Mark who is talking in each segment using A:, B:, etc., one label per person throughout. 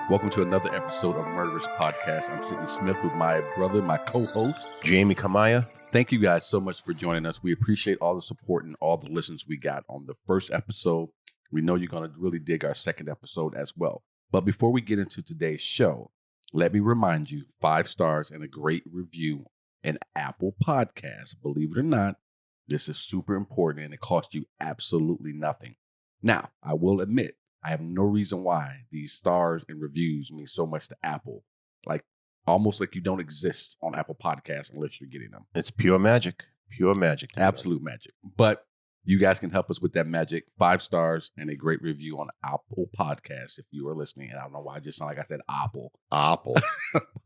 A: Welcome to another episode of Murderess Podcast. I'm Sidney Smith with my brother, my co-host,
B: Jamie Kamaya.
A: Thank you guys so much for joining us. We appreciate all the support and all the listens we got on the first episode. We know you're going to really dig our second episode as well. But before we get into today's show, let me remind you, 5 stars and a great review in Apple Podcasts. Believe it or not, this is super important and it costs you absolutely nothing. Now, I will admit, I have no reason why these stars and reviews mean so much to Apple. Almost like you don't exist on Apple Podcasts unless you're getting them.
B: It's pure magic. Pure magic.
A: Absolute magic. But you guys can help us with that magic. 5 stars and a great review on Apple Podcasts if you are listening. And I don't know why I just sound like I said Apple.
B: Apple.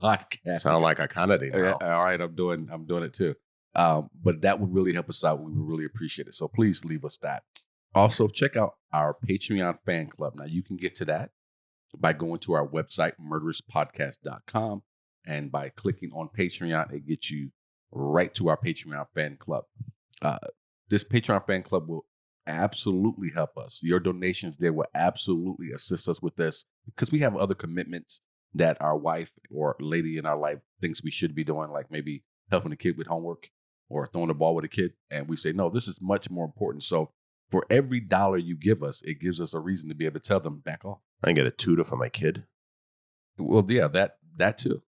A: Podcast.
B: Sound like I kind of did now.
A: All right, I'm doing it too. But that would really help us out. We would really appreciate it. So please leave us that. Also, check out our Patreon fan club. Now, you can get to that by going to our website, murderesspodcast.com, and by clicking on Patreon, it gets you right to our Patreon fan club. This Patreon fan club will absolutely help us. Your donations there will absolutely assist us with this because we have other commitments that our wife or lady in our life thinks we should be doing, like maybe helping a kid with homework or throwing the ball with a kid. And we say, no, this is much more important. So for every dollar you give us, it gives us a reason to be able to tell them back off.
B: I can get a tutor for my kid.
A: Well, yeah, that too.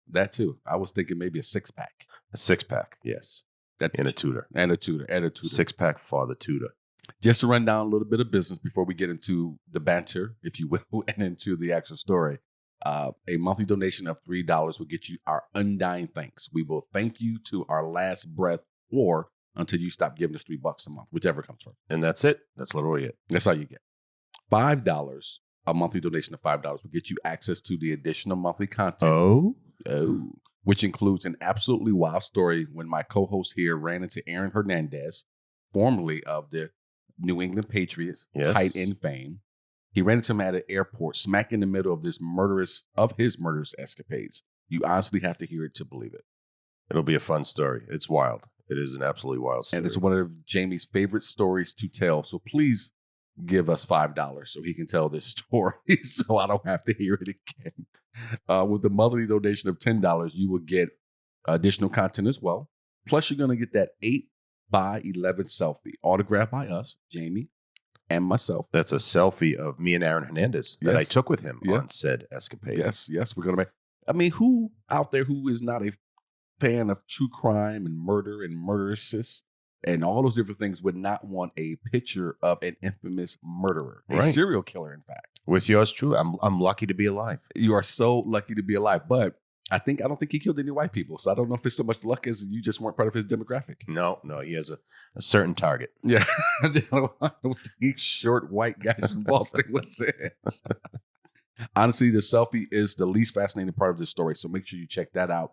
A: I was thinking maybe a 6-pack.
B: A 6-pack, yes. And a tutor.
A: And a tutor.
B: 6-pack for the tutor.
A: Just to run down a little bit of business before we get into the banter, if you will, and into the actual story. A monthly donation of $3 will get you our undying thanks. We will thank you to our last breath or until you stop giving us $3 a month, whichever comes first.
B: And that's it. That's literally it.
A: That's all you get. $5, a monthly donation of $5 will get you access to the additional monthly content.
B: Oh.
A: Which includes an absolutely wild story when my co-host here ran into Aaron Hernandez, formerly of the New England Patriots,
B: yes.
A: Tight end fame. He ran into him at an airport, smack in the middle of his murderous escapades. You honestly have to hear it to believe it.
B: It'll be a fun story. It's wild. It is an absolutely wild story.
A: And it's one of Jamie's favorite stories to tell. So please give us $5 so he can tell this story so I don't have to hear it again. With the monthly donation of $10, you will get additional content as well. Plus, you're going to get that 8x11 selfie autographed by us, Jamie, and myself.
B: That's a selfie of me and Aaron Hernandez that I took with him on said escapade.
A: Yes, we're going to make. I mean, who out there who is not a fan of true crime and murder and murderesses and all those different things would not want a picture of an infamous murderer, a serial killer, in fact.
B: With yours truly, I'm lucky to be alive.
A: You are so lucky to be alive, but I don't think he killed any white people, so I don't know if it's so much luck as you just weren't part of his demographic.
B: No, he has a certain target.
A: Yeah, I don't think short white guys from Boston was it. Honestly, the selfie is the least fascinating part of this story, so make sure you check that out.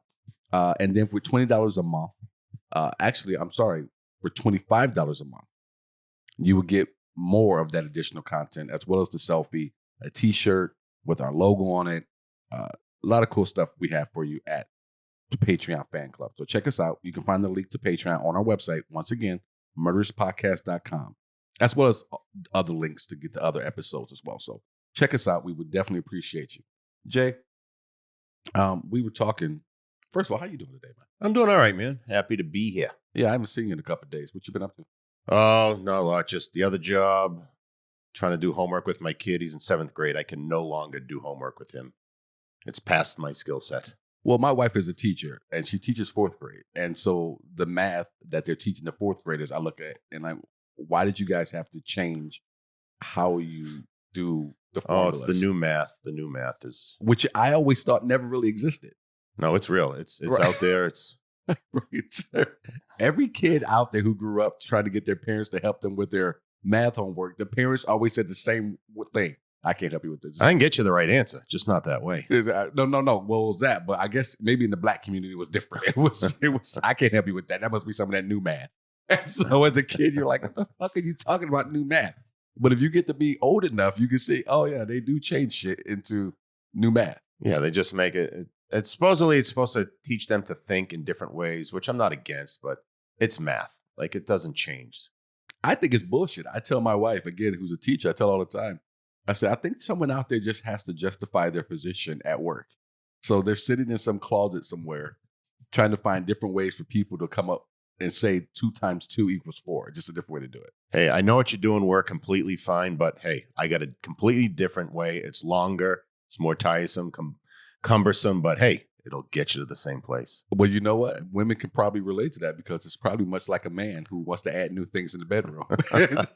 A: And then for $20 a month, for $25 a month, you will get more of that additional content as well as the selfie, a t-shirt with our logo on it. A lot of cool stuff we have for you at the Patreon fan club. So check us out. You can find the link to Patreon on our website. Once again, murderesspodcast.com, as well as other links to get to other episodes as well. So check us out. We would definitely appreciate you. Jay, we were talking. First of all, how you doing today, man?
B: I'm doing all right, man. Happy to be here.
A: Yeah, I haven't seen you in a couple of days. What you been up to?
B: Oh, not a lot. Just the other job, trying to do homework with my kid. He's in 7th grade. I can no longer do homework with him. It's past my skill set.
A: Well, my wife is a teacher, and she teaches 4th grade. And so the math that they're teaching the 4th graders, I look at, and why did you guys have to change how you do the formulas?
B: Oh, it's the new math. The new math is...
A: Which I always thought never really existed.
B: No, it's real. It's out there. It's
A: every kid out there who grew up trying to get their parents to help them with their math homework. The parents always said the same thing. I can't help you with this.
B: I can get you the right answer, just not that way.
A: No. What was that? But I guess maybe in the black community it was different. It was. I can't help you with that. That must be some of that new math. And so as a kid, you're like, what the fuck are you talking about new math? But if you get to be old enough, you can see, oh yeah, they do change shit into new math.
B: Yeah, they just make it. It's supposed to teach them to think in different ways, which I'm not against, but it's math. Like, it doesn't change.
A: I think it's bullshit. I tell my wife, again, who's a teacher, I tell all the time, I said, I think someone out there just has to justify their position at work. So they're sitting in some closet somewhere trying to find different ways for people to come up and say 2 times 2 equals 4. Just a different way to do it.
B: Hey, I know what you're doing. Work completely fine, but hey, I got a completely different way. It's longer. It's more tiresome, cumbersome, but hey, it'll get you to the same place.
A: Well, you know what? Women can probably relate to that because it's probably much like a man who wants to add new things in the bedroom.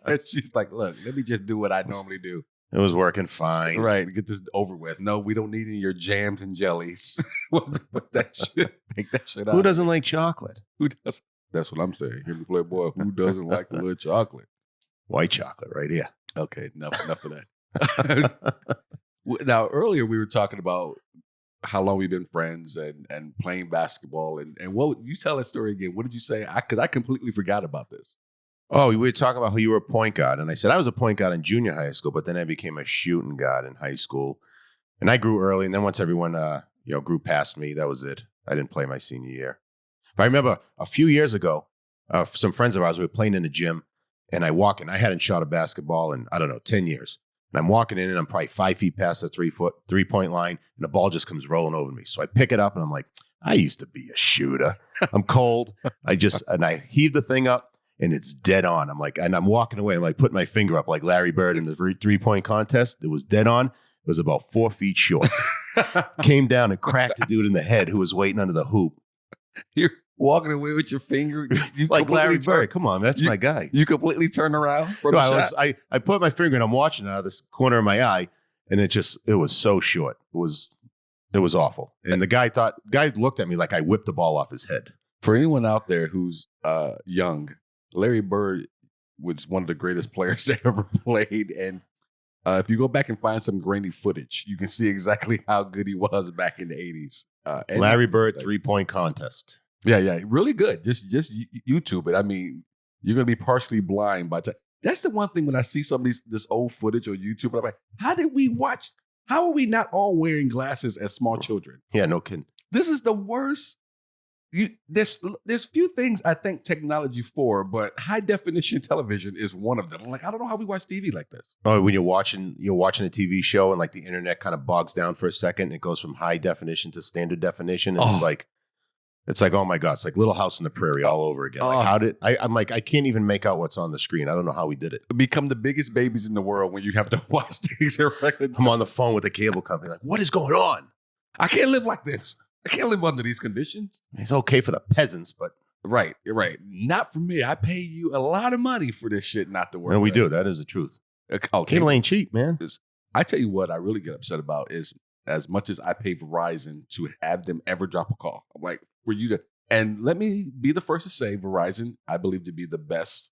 A: She's like, look, let me just do what I normally do.
B: It was working fine.
A: Right. Get this over with. No, we don't need any of your jams and jellies. Put that shit, take that shit out.
B: Who doesn't like chocolate?
A: Who does? That's what I'm saying. Hear me, Playboy. Who doesn't like a little chocolate?
B: White chocolate right here.
A: Okay, enough of that. Now, earlier we were talking about how long we've been friends and playing basketball. And what you tell that story again? What did you say? Because I completely forgot about this.
B: Oh, we were talking about how you were a point guard. And I said I was a point guard in junior high school, but then I became a shooting guard in high school. And I grew early. And then once everyone grew past me, that was it. I didn't play my senior year. But I remember a few years ago, some friends of ours, we were playing in the gym. And I walk in. I hadn't shot a basketball in, 10 years. And I'm walking in and I'm probably 5 feet past the 3-point line. And the ball just comes rolling over me. So I pick it up and I'm like, I used to be a shooter. I'm cold. And I heave the thing up. And it's dead on. I'm walking away. I'm like putting my finger up like Larry Bird in the 3-point contest. It was dead on. It was about 4 feet short. Came down and cracked the dude in the head who was waiting under the hoop.
A: You're walking away with your finger. You
B: like Larry Bird. Come on, that's my guy.
A: You completely turned around from the shot?
B: I put my finger and I'm watching out of this corner of my eye. And it was so short. It was awful. And the guy looked at me like I whipped the ball off his head.
A: For anyone out there who's young, Larry Bird was one of the greatest players that ever played. And if you go back and find some grainy footage, you can see exactly how good he was back in the 80s.
B: Larry Bird 3-point contest.
A: Yeah. Really good. Just YouTube it. I mean, you're going to be partially blind by the time. That's the one thing when I see some of this old footage on YouTube, I'm like, how are we not all wearing glasses as small children?
B: Yeah, no kidding.
A: This is the worst. There's few things I thank technology for, but high definition television is one of them. I'm like, I don't know how we watch TV like this.
B: Oh, when you're watching a TV show and like the internet kind of bogs down for a second, and it goes from high definition to standard definition, and it's like, oh my God, it's like Little House on the Prairie all over again. I'm like, I can't even make out what's on the screen. I don't know how we did it.
A: Become the biggest babies in the world when you have to watch things in regular time.
B: I'm on the phone with the cable company, like, what is going on?
A: I can't live like this. I can't live under these conditions.
B: It's okay for the peasants, but
A: right. Not for me. I pay you a lot of money for this shit not to work.
B: And we do. That is the truth.
A: Cable
B: ain't cheap, man.
A: I tell you what, I really get upset about is as much as I pay Verizon to have them ever drop a call. I'm like, for you to, and let me be the first to say, Verizon, I believe to be the best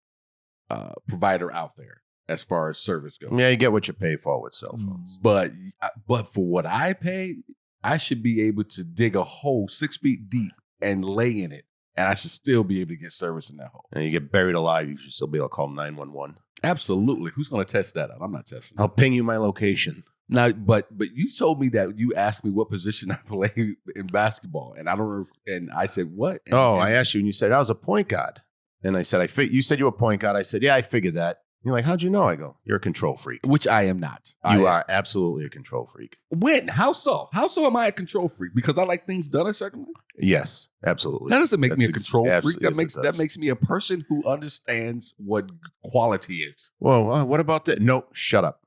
A: provider out there as far as service goes.
B: Yeah, you get what you pay for with cell phones.
A: But for what I pay, I should be able to dig a hole 6 feet deep and lay in it. And I should still be able to get service in that hole.
B: And you get buried alive, you should still be able to call 911.
A: Absolutely. Who's going to test that out? I'm not testing.
B: I'll ping you my location.
A: Now, but you told me that you asked me what position I play in basketball, and I said what?
B: I asked you, and you said I was a point guard, and I said you said you were a point guard. I said, yeah, I figured that. You're like, how'd you know? I go, you're a control freak,
A: which I am not.
B: You are absolutely a control freak.
A: When? How so? How so am I a control freak? Because I like things done a certain way.
B: Yes, absolutely.
A: That doesn't make me a control freak.
B: That
A: makes me a person who understands what quality is.
B: Well, what about that? No, shut up.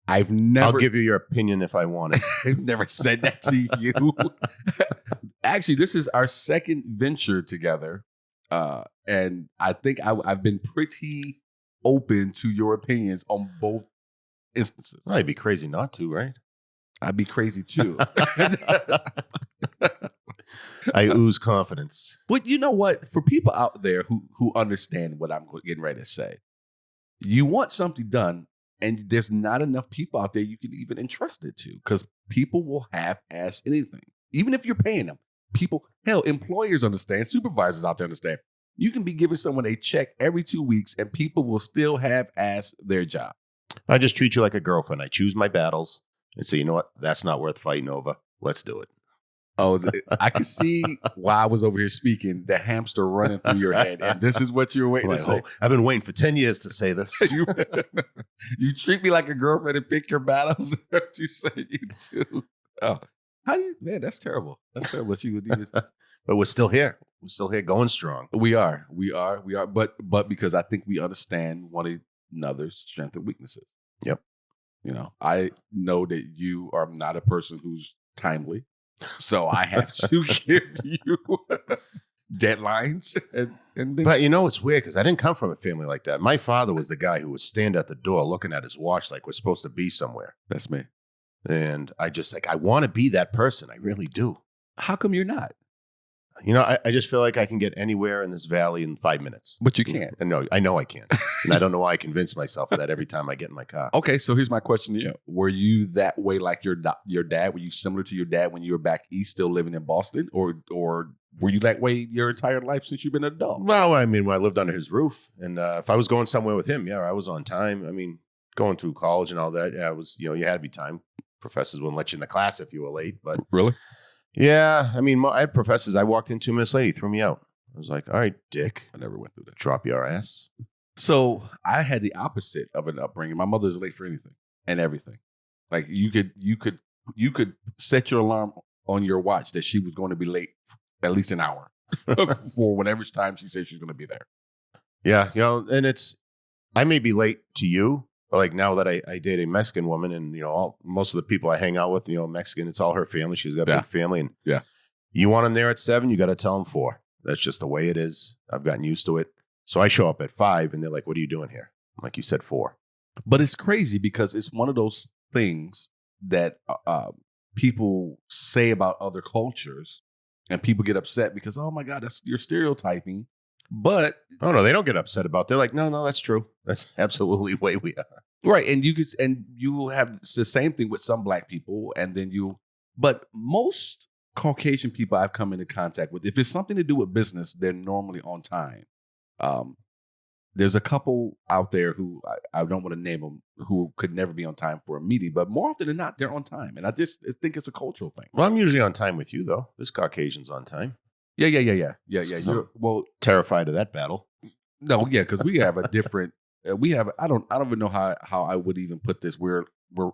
A: I'll
B: give you your opinion if I want it.
A: I've never said that to you. Actually, this is our second venture together. And I think I've been pretty open to your opinions on both instances.
B: I'd be crazy not to, right?
A: I'd be crazy too.
B: I ooze confidence.
A: But you know what? For people out there who understand what I'm getting ready to say, you want something done, and there's not enough people out there you can even entrust it to, because people will half-ass anything. Even if you're paying them. Employers understand, supervisors out there understand. You can be giving someone a check every 2 weeks and people will still half-ass their job.
B: I just treat you like a girlfriend. I choose my battles and say, you know what? That's not worth fighting over. Let's do it.
A: Oh, I can see why I was over here speaking, the hamster running through your head. And this is what you were waiting to say.
B: I've been waiting for 10 years to say this.
A: You treat me like a girlfriend and pick your battles. What you say you do. Oh, how do you, man, that's terrible. That's terrible. What you would do.
B: But we're still here. We're still here going strong.
A: We are. But because I think we understand one another's strengths and weaknesses.
B: Yep.
A: You know, I know that you are not a person who's timely. So I have to give you deadlines.
B: But you know, it's weird because I didn't come from a family like that. My father was the guy who would stand at the door looking at his watch like we're supposed to be somewhere.
A: That's me.
B: And I want to be that person. I really do.
A: How come you're not?
B: You know, I just feel like I can get anywhere in this valley in 5 minutes.
A: But you can't.
B: And no, I know I can't. And I don't know why I convince myself of that every time I get in my car.
A: Okay, so here's my question to you. Were you that way like your dad? Were you similar to your dad when you were back east still living in Boston? Or were you that way your entire life since you've been an adult?
B: Well, I mean, when I lived under his roof. And if I was going somewhere with him, yeah, I was on time. I mean, going through college and all that, yeah, it was, you had to be time. Professors wouldn't let you in the class if you were late. But
A: really?
B: Yeah, I mean, I had professors. I walked in 2 minutes late. He threw me out. I was like, all right, dick.
A: I never went through that.
B: Drop your ass.
A: So I had the opposite of an upbringing. My mother's late for anything and everything. Like you could set your alarm on your watch that she was going to be late at least an hour for whatever time she said she's going to be there.
B: Yeah, and I may be late to you. But like now that I date a Mexican woman and, most of the people I hang out with, Mexican, it's all her family. She's got a big family. And you want them there at 7, you got to tell them 4. That's just the way it is. I've gotten used to it. So I show up at 5 and they're like, what are you doing here? I'm like, you said 4.
A: But it's crazy because it's one of those things that people say about other cultures and people get upset because, oh my God, you're stereotyping. But
B: oh no, they don't get upset about it. They're like, no, that's true. That's absolutely the way we are.
A: Right. And you will have the same thing with some black people. And then but most Caucasian people I've come into contact with, if it's something to do with business, they're normally on time. There's a couple out there who I don't want to name them who could never be on time for a meeting, but more often than not, they're on time. And I just think it's a cultural thing.
B: Well, I'm usually on time with you though. This Caucasian's on time.
A: Yeah. You're
B: terrified of that battle.
A: No, yeah, because we have a different. I don't even know how I would even put this. We're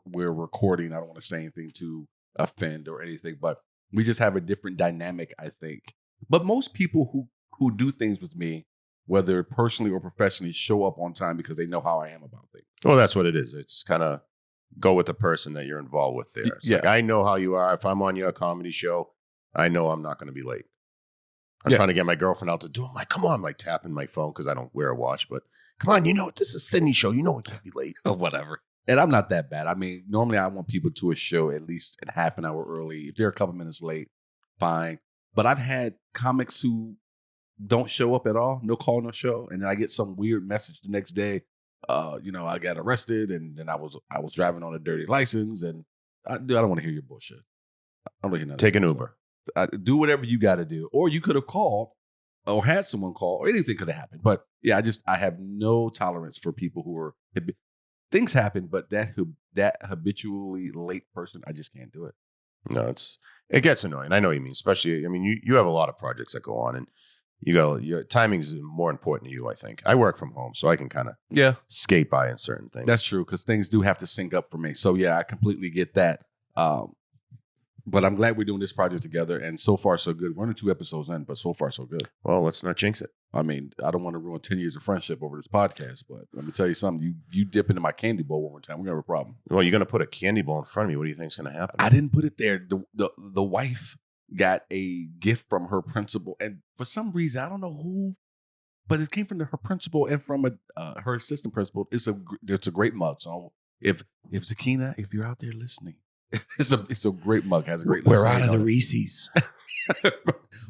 A: recording. I don't want to say anything to offend or anything, but we just have a different dynamic, I think. But most people who do things with me, whether personally or professionally, show up on time because they know how I am about things.
B: Well, that's what it is. It's kind of go with the person that you're involved with there. It's like, I know how you are. If I'm on your comedy show, I know I'm not going to be late. I'm trying to get my girlfriend out the door. I'm like, come on. I'm like tapping my phone because I don't wear a watch. But come on, this is Sidney's show. We can't be late.
A: Or whatever. And I'm not that bad. I mean, normally I want people to a show at least a half an hour early. If they're a couple minutes late, fine. But I've had comics who don't show up at all. No call, no show. And then I get some weird message the next day. I got arrested and then I was driving on a dirty license. And I don't want to hear your bullshit. I don't really know.
B: Take an Uber.
A: Do whatever you got to do, or you could have called, or had someone call, or anything could have happened. But yeah, I have no tolerance for people who are things happen, but that habitually late person, I just can't do it.
B: No, it gets annoying. I know what you mean. Especially, I mean, you have a lot of projects that go on, and your timing is more important to you. I think I work from home, so I can kind of skate by in certain things.
A: That's true because things do have to sync up for me. So yeah, I completely get that. But I'm glad we're doing this project together, and so far so good. We're only 2 episodes in, but so far so good.
B: Well, let's not jinx it.
A: I mean, I don't want to ruin 10 years of friendship over this podcast, but let me tell you something. You dip into my candy bowl one more time, we're gonna have a problem.
B: Well, you're gonna put a candy bowl in front of me. What do you think's gonna happen?
A: I didn't put it there. The wife got a gift from her principal, and for some reason I don't know who, but it came from her principal and from her assistant principal. It's a great mug. So if Zakina, if you're out there listening. It's a great mug. Has a great.
B: We're out of the Reese's,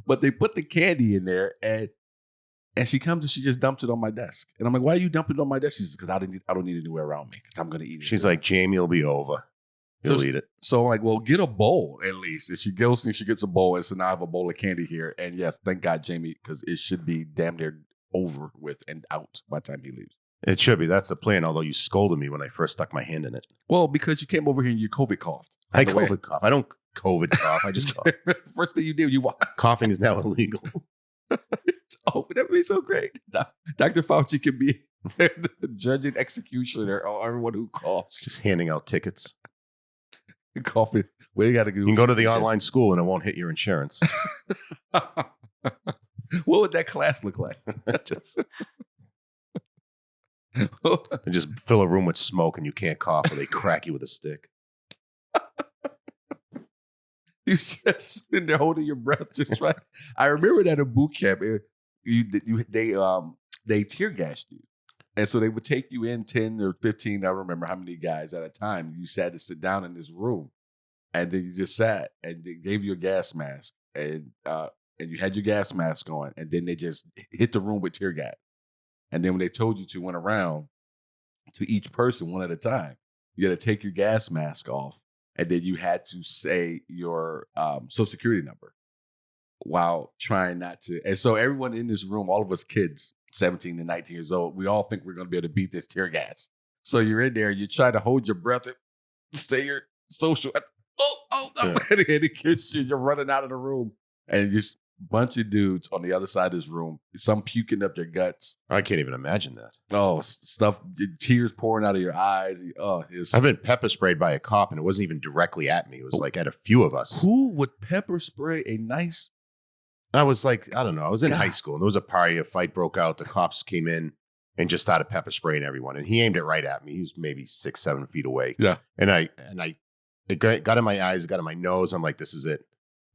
A: but they put the candy in there, and she comes and she just dumps it on my desk, and I'm like, "Why are you dumping it on my desk?" She says, "Because I don't need it anywhere around me because I'm going to eat it."
B: She's like, "Jamie will be over. He'll eat it."
A: So I'm like, "Well, get a bowl at least." And she goes and she gets a bowl, and so now I have a bowl of candy here. And yes, thank God, Jamie, because it should be damn near over with and out by the time he leaves.
B: It should be. That's the plan. Although you scolded me when I first stuck my hand in it.
A: Well, because you came over here and you COVID coughed.
B: I COVID cough. I don't COVID cough. I just coughed.
A: First thing you did, you walk.
B: Coughing is now illegal.
A: Oh, that would be so great. Dr. Fauci can be the judge and executioner on everyone who coughs.
B: Just handing out tickets.
A: Coughing. Well, you got to go.
B: You can go to the online school and it won't hit your insurance.
A: What would that class look like?
B: They just fill a room with smoke and you can't cough, or they crack you with a stick.
A: You just sitting there holding your breath just right. I remember that in boot camp, they tear gassed you. And so they would take you in 10 or 15, I don't remember how many guys at a time. You had to sit down in this room. And then you just sat, and they gave you a gas mask. And you had your gas mask on. And then they just hit the room with tear gas. And then when they told you to, went around to each person one at a time. You had to take your gas mask off. And then you had to say your social security number while trying not to. And so everyone in this room, all of us kids, 17 to 19 years old, we all think we're going to be able to beat this tear gas. So you're in there, you try to hold your breath and say your social. And it kills you. You're running out of the room. And just a bunch of dudes on the other side of this room, some puking up their guts.
B: I can't even imagine that.
A: Oh, stuff, tears pouring out of your eyes.
B: I've been pepper sprayed by a cop, and it wasn't even directly at me. It was like at a few of us.
A: Who would pepper spray a nice...
B: I was like, I don't know. I was in high school, and there was a party. A fight broke out. The cops came in and just started pepper spraying everyone. And he aimed it right at me. He was maybe 6-7 feet away.
A: Yeah.
B: And it got in my eyes, it got in my nose. I'm like, this is it.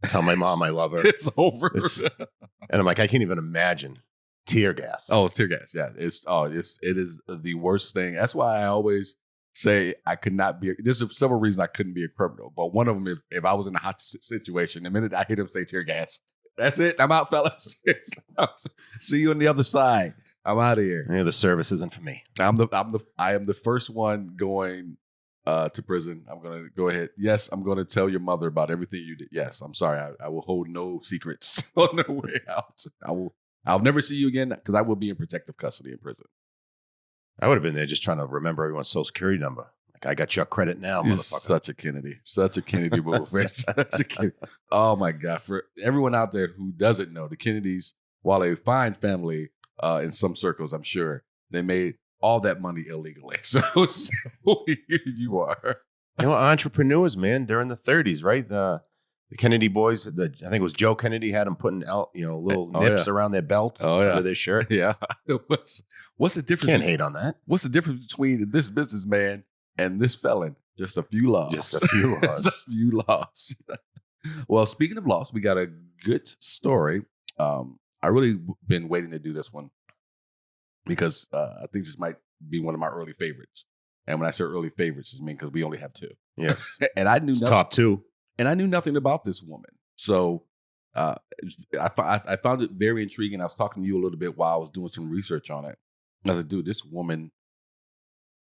B: Tell my mom I love her.
A: It's over.
B: And I'm like, I can't even imagine tear gas.
A: Oh, it's tear gas. Yeah. It is the worst thing. That's why I always say I could not be. There's several reasons I couldn't be a criminal, but one of them, if I was in a hot situation, the minute I hear them say tear gas, that's it. I'm out, fellas. See you on the other side. I'm out of here.
B: Yeah, the service isn't for me.
A: I am the first one going to prison. I'm going to go ahead. Yes, I'm going to tell your mother about everything you did. Yes, I'm sorry. I will hold no secrets on the way out. I'll never see you again because I will be in protective custody in prison.
B: I would have been there just trying to remember everyone's social security number. Like, I got your credit now, motherfucker.
A: Such a Kennedy move. Such a Kennedy. Oh my God. For everyone out there who doesn't know, the Kennedys, while a fine family in some circles, I'm sure, they made all that money illegally. So here you are.
B: Entrepreneurs, man, during the 30s, right? The Kennedy boys, I think it was Joe Kennedy, had them putting out, little nips around their belt under their shirt.
A: Yeah. What's the difference?
B: Can't hate on that.
A: What's the difference between this businessman and this felon? Just a few laws.
B: Just a few laws.
A: Just a few laws. Well, speaking of laws, we got a good story. I really been waiting to do this one because I think this might be one of my early favorites. And when I say early favorites, I mean because we only have two.
B: Yes.
A: And I knew
B: top two.
A: And I knew nothing about this woman. So I found it very intriguing. I was talking to you a little bit while I was doing some research on it. I was like, dude, this woman,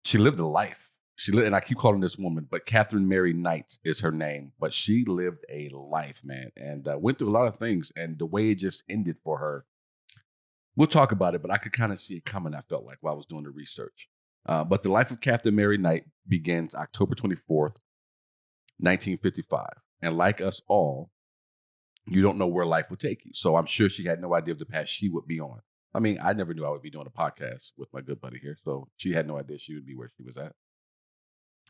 A: she lived a life. And I keep calling this woman, but Katherine Mary Knight is her name. But she lived a life, man, and went through a lot of things. And the way it just ended for her, we'll talk about it, but I could kind of see it coming, I felt like, while I was doing the research. But the life of Katherine Mary Knight begins October 24th, 1955. And like us all, you don't know where life will take you. So I'm sure she had no idea of the path she would be on. I mean, I never knew I would be doing a podcast with my good buddy here. So she had no idea she would be where she was at.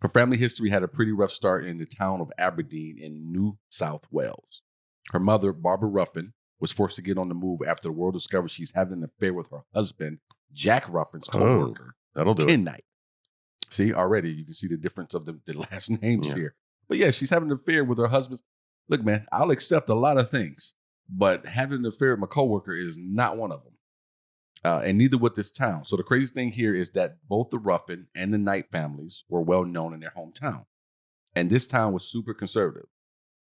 A: Her family history had a pretty rough start in the town of Aberdeen in New South Wales. Her mother, Barbara Ruffin, was forced to get on the move after the world discovered she's having an affair with her husband, Jack Ruffin's co-worker,
B: that'll do
A: Ken Knight. See, already you can see the difference of the last names here. But yeah, she's having an affair with her husband. Look, man, I'll accept a lot of things, but having an affair with my coworker is not one of them. And neither would this town. So the crazy thing here is that both the Ruffin and the Knight families were well known in their hometown. And this town was super conservative.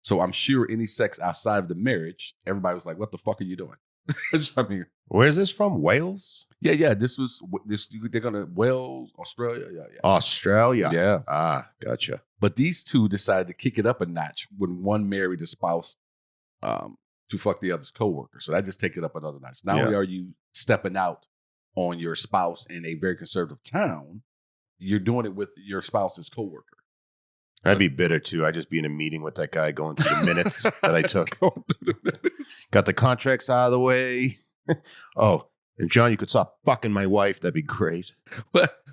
A: So I'm sure any sex outside of the marriage, everybody was like, what the fuck are you doing? I mean,
B: where's this from? Wales?
A: Yeah. They're going to Wales, Australia. Yeah.
B: Australia.
A: Yeah.
B: Ah, gotcha.
A: But these two decided to kick it up a notch when one married a spouse to fuck the other's coworker. So that just take it up another notch. Not only are you stepping out on your spouse in a very conservative town, you're doing it with your spouse's coworker.
B: I'd be bitter too. I'd just be in a meeting with that guy going through the minutes that I took. Got the contracts out of the way. Oh, and John, you could stop fucking my wife. That'd be great.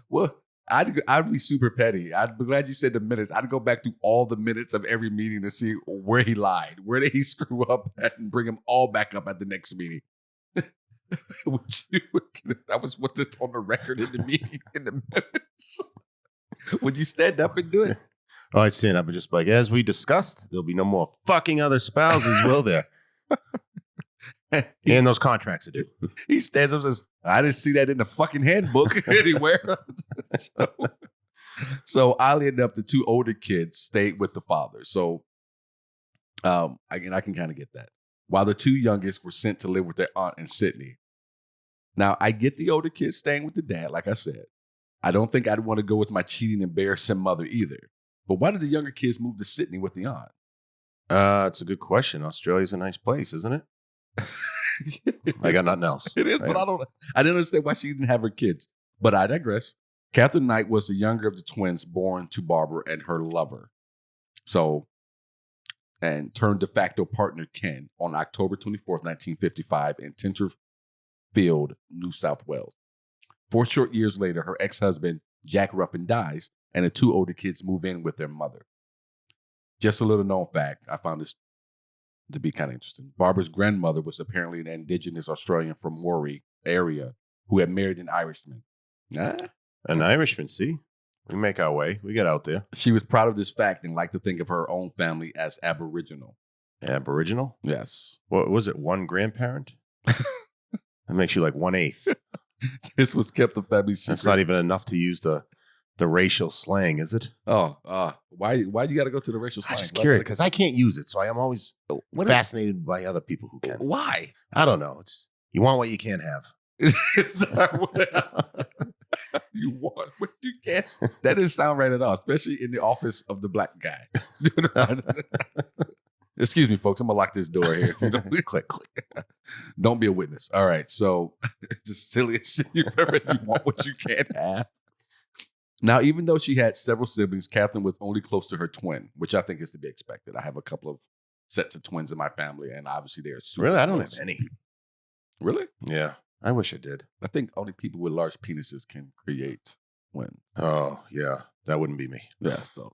A: Well, I'd be super petty. I'd be glad you said the minutes. I'd go back through all the minutes of every meeting to see where he lied, where did he screw up, and bring them all back up at the next meeting. That was what's on the record in the meeting in the minutes. Would you stand up and do it?
B: Oh, I'd stand up and just be like, as we discussed, there'll be no more fucking other spouses, will there? And those contracts, I do.
A: He stands up and says, I didn't see that in the fucking handbook anywhere. So oddly enough, the two older kids stayed with the father. So again, I can kind of get that. While the two youngest were sent to live with their aunt in Sydney. Now, I get the older kids staying with the dad, like I said. I don't think I'd want to go with my cheating, embarrassing mother either. But why did the younger kids move to Sydney with the aunt?
B: It's a good question. Australia's a nice place, isn't it? I got nothing else.
A: It is, but I didn't understand why she didn't have her kids. But I digress. Katherine Knight was the younger of the twins born to Barbara and her lover. And turned de facto partner Ken on October 24th, 1955 in Tenterfield, New South Wales. 4 short years later, her ex-husband, Jack Ruffin, dies, and the two older kids move in with their mother. Just a little known fact, I found this to be kind of interesting. Barbara's grandmother was apparently an indigenous Australian from Moree area who had married an Irishman.
B: An Irishman, see? We make our way. We get out there.
A: She was proud of this fact and liked to think of her own family as Aboriginal.
B: Aboriginal?
A: Yes.
B: What was it, one grandparent? That makes you like 1/8.
A: This was kept the family secret.
B: That's not even enough to use the racial slang, is it?
A: Oh, why you got to go to the racial slang?
B: I'm just curious because I can't use it, so I am always fascinated by other people who can.
A: Why?
B: I don't know. It's you want what you can't have.
A: You want what you can't. That doesn't sound right at all, especially in the office of the black guy. Excuse me, folks. I'm gonna lock this door here. Click, click. Don't be a witness. All right. So it's the silliest shit you've ever. You want what you can't have. Now, even though she had several siblings, Katherine was only close to her twin, which I think is to be expected. I have a couple of sets of twins in my family, and obviously they are super
B: really. I don't
A: close.
B: have any.
A: Really?
B: Yeah, I wish I did.
A: I think only people with large penises can create twins.
B: Oh yeah, that wouldn't be me.
A: Yeah. So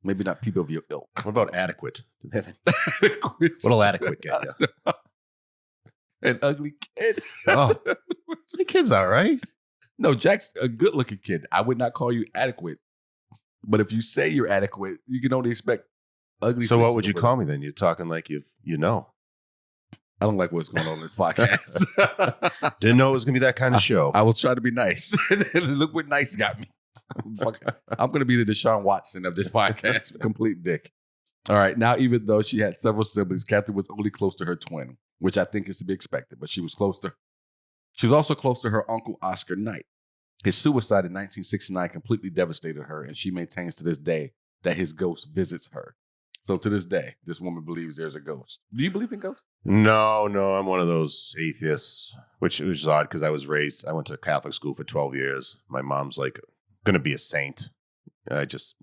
A: maybe not people of your ilk.
B: What about adequate? What'll adequate get you?
A: An ugly kid.
B: Oh, the kid's all right.
A: No, Jack's a good-looking kid. I would not call you adequate. But if you say you're adequate, you can only expect ugly.
B: So what would you call me then? You're talking like you know.
A: I don't like what's going on in this podcast.
B: Didn't know it was going to be that kind of show.
A: I was trying to be nice. Look what nice got me. I'm going to be the Deshaun Watson of this podcast. Complete dick. All right. Now, even though she had several siblings, Katherine was only close to her twin, which I think is to be expected. But she was also close to her uncle, Oscar Knight. His suicide in 1969 completely devastated her, and she maintains to this day that his ghost visits her. So to this day, this woman believes there's a ghost. Do you believe in ghosts?
B: No, I'm one of those atheists, which is odd because I went to Catholic school for 12 years. My mom's like going to be a saint. I just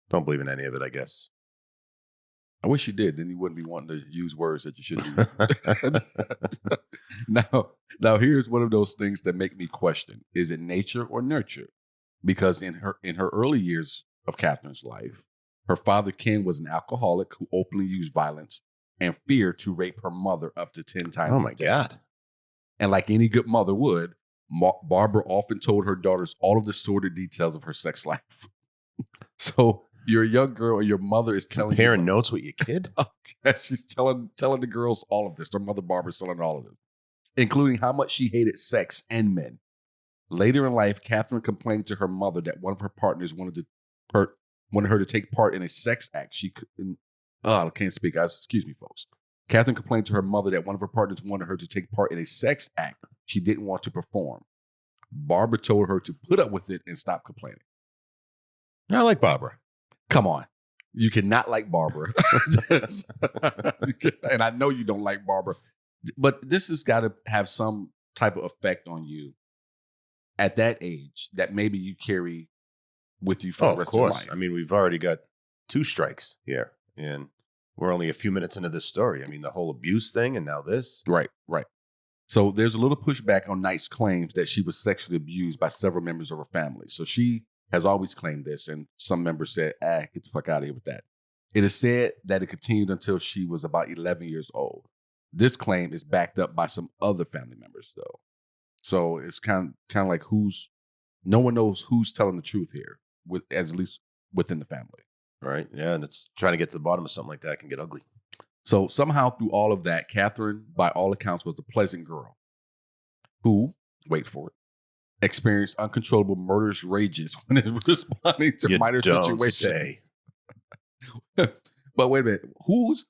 B: don't believe in any of it, I guess.
A: I wish you did. Then you wouldn't be wanting to use words that you shouldn't use. Now, here's one of those things that make me question: is it nature or nurture? Because in her early years of Katherine's life, her father Ken was an alcoholic who openly used violence and feared to rape her mother up to 10 times.
B: Oh my God!
A: And like any good mother would, Barbara often told her daughters all of the sordid details of her sex life. So you're a young girl, and your mother is
B: comparing notes with your kid.
A: Oh, yeah, she's telling the girls all of this. Her mother Barbara's telling all of this, including how much she hated sex and men. Later in life, Katherine complained to her mother that one of her partners wanted her to take part in a sex act. She couldn't. I can't speak. Excuse me, folks. Katherine complained to her mother that one of her partners wanted her to take part in a sex act she didn't want to perform. Barbara told her to put up with it and stop complaining.
B: I like Barbara.
A: Come on. You cannot like Barbara. And I know you don't like Barbara. But this has got to have some type of effect on you at that age that maybe you carry with you for the
B: Of
A: rest of your
B: course.
A: life.
B: I mean, we've already got 2 strikes here, and we're only a few minutes into this story. I mean, the whole abuse thing, and now this.
A: Right. So there's a little pushback on Knight's claims that she was sexually abused by several members of her family. So she has always claimed this, and some members said, get the fuck out of here with that. It is said that it continued until she was about 11 years old. This claim is backed up by some other family members, though. So it's kind of like no one knows who's telling the truth here, at least within the family.
B: Right. Yeah. And it's trying to get to the bottom of something like that can get ugly.
A: So somehow through all of that, Katherine, by all accounts, was the pleasant girl who, wait for it, experienced uncontrollable murderous rages when responding to
B: You
A: minor
B: don't
A: situations. But wait a minute, who's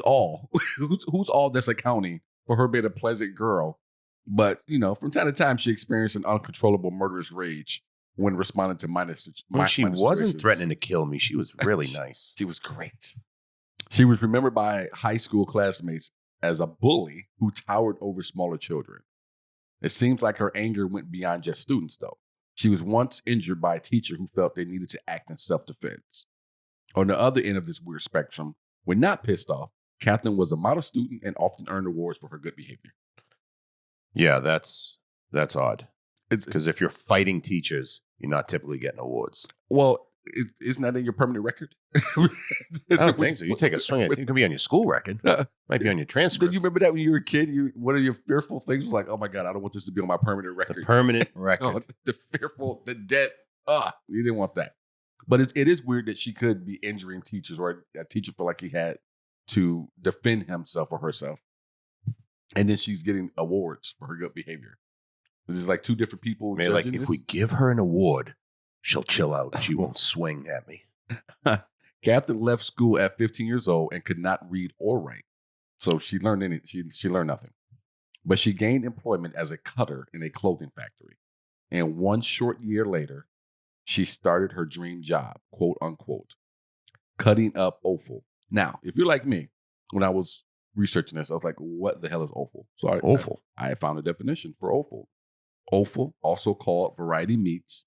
A: all who's all that's accounting for her being a pleasant girl? But from time to time, she experienced an uncontrollable murderous rage when responding to minor situations.
B: When she wasn't threatening to kill me, she was really nice.
A: She was great. She was remembered by high school classmates as a bully who towered over smaller children. It seems like her anger went beyond just students, though. She was once injured by a teacher who felt they needed to act in self-defense. On the other end of this weird spectrum, when not pissed off, Katherine was a model student and often earned awards for her good behavior.
B: Yeah, that's odd. Because if you're fighting teachers, you're not typically getting awards.
A: Well, isn't that in your permanent record?
B: I don't think so. You take a swing at it. It could be on your school record. Might be on your transcript.
A: Do you remember that when you were a kid? One of your fearful things was like, oh my God, I don't want this to be on my permanent record.
B: The permanent record.
A: The debt. You didn't want that. But it is weird that she could be injuring teachers, or a teacher felt like he had to defend himself or herself. And then she's getting awards for her good behavior. This is like 2 different people.
B: Maybe like, if we give her an award, she'll chill out. She won't swing at me.
A: Katherine left school at 15 years old and could not read or write. So she learned she learned nothing. But she gained employment as a cutter in a clothing factory. And 1 short year later, she started her dream job, quote unquote, cutting up offal. Now, if you're like me, when I was researching this, I was like, what the hell is offal? So
B: Offal.
A: I found a definition for offal. Offal, also called variety meats,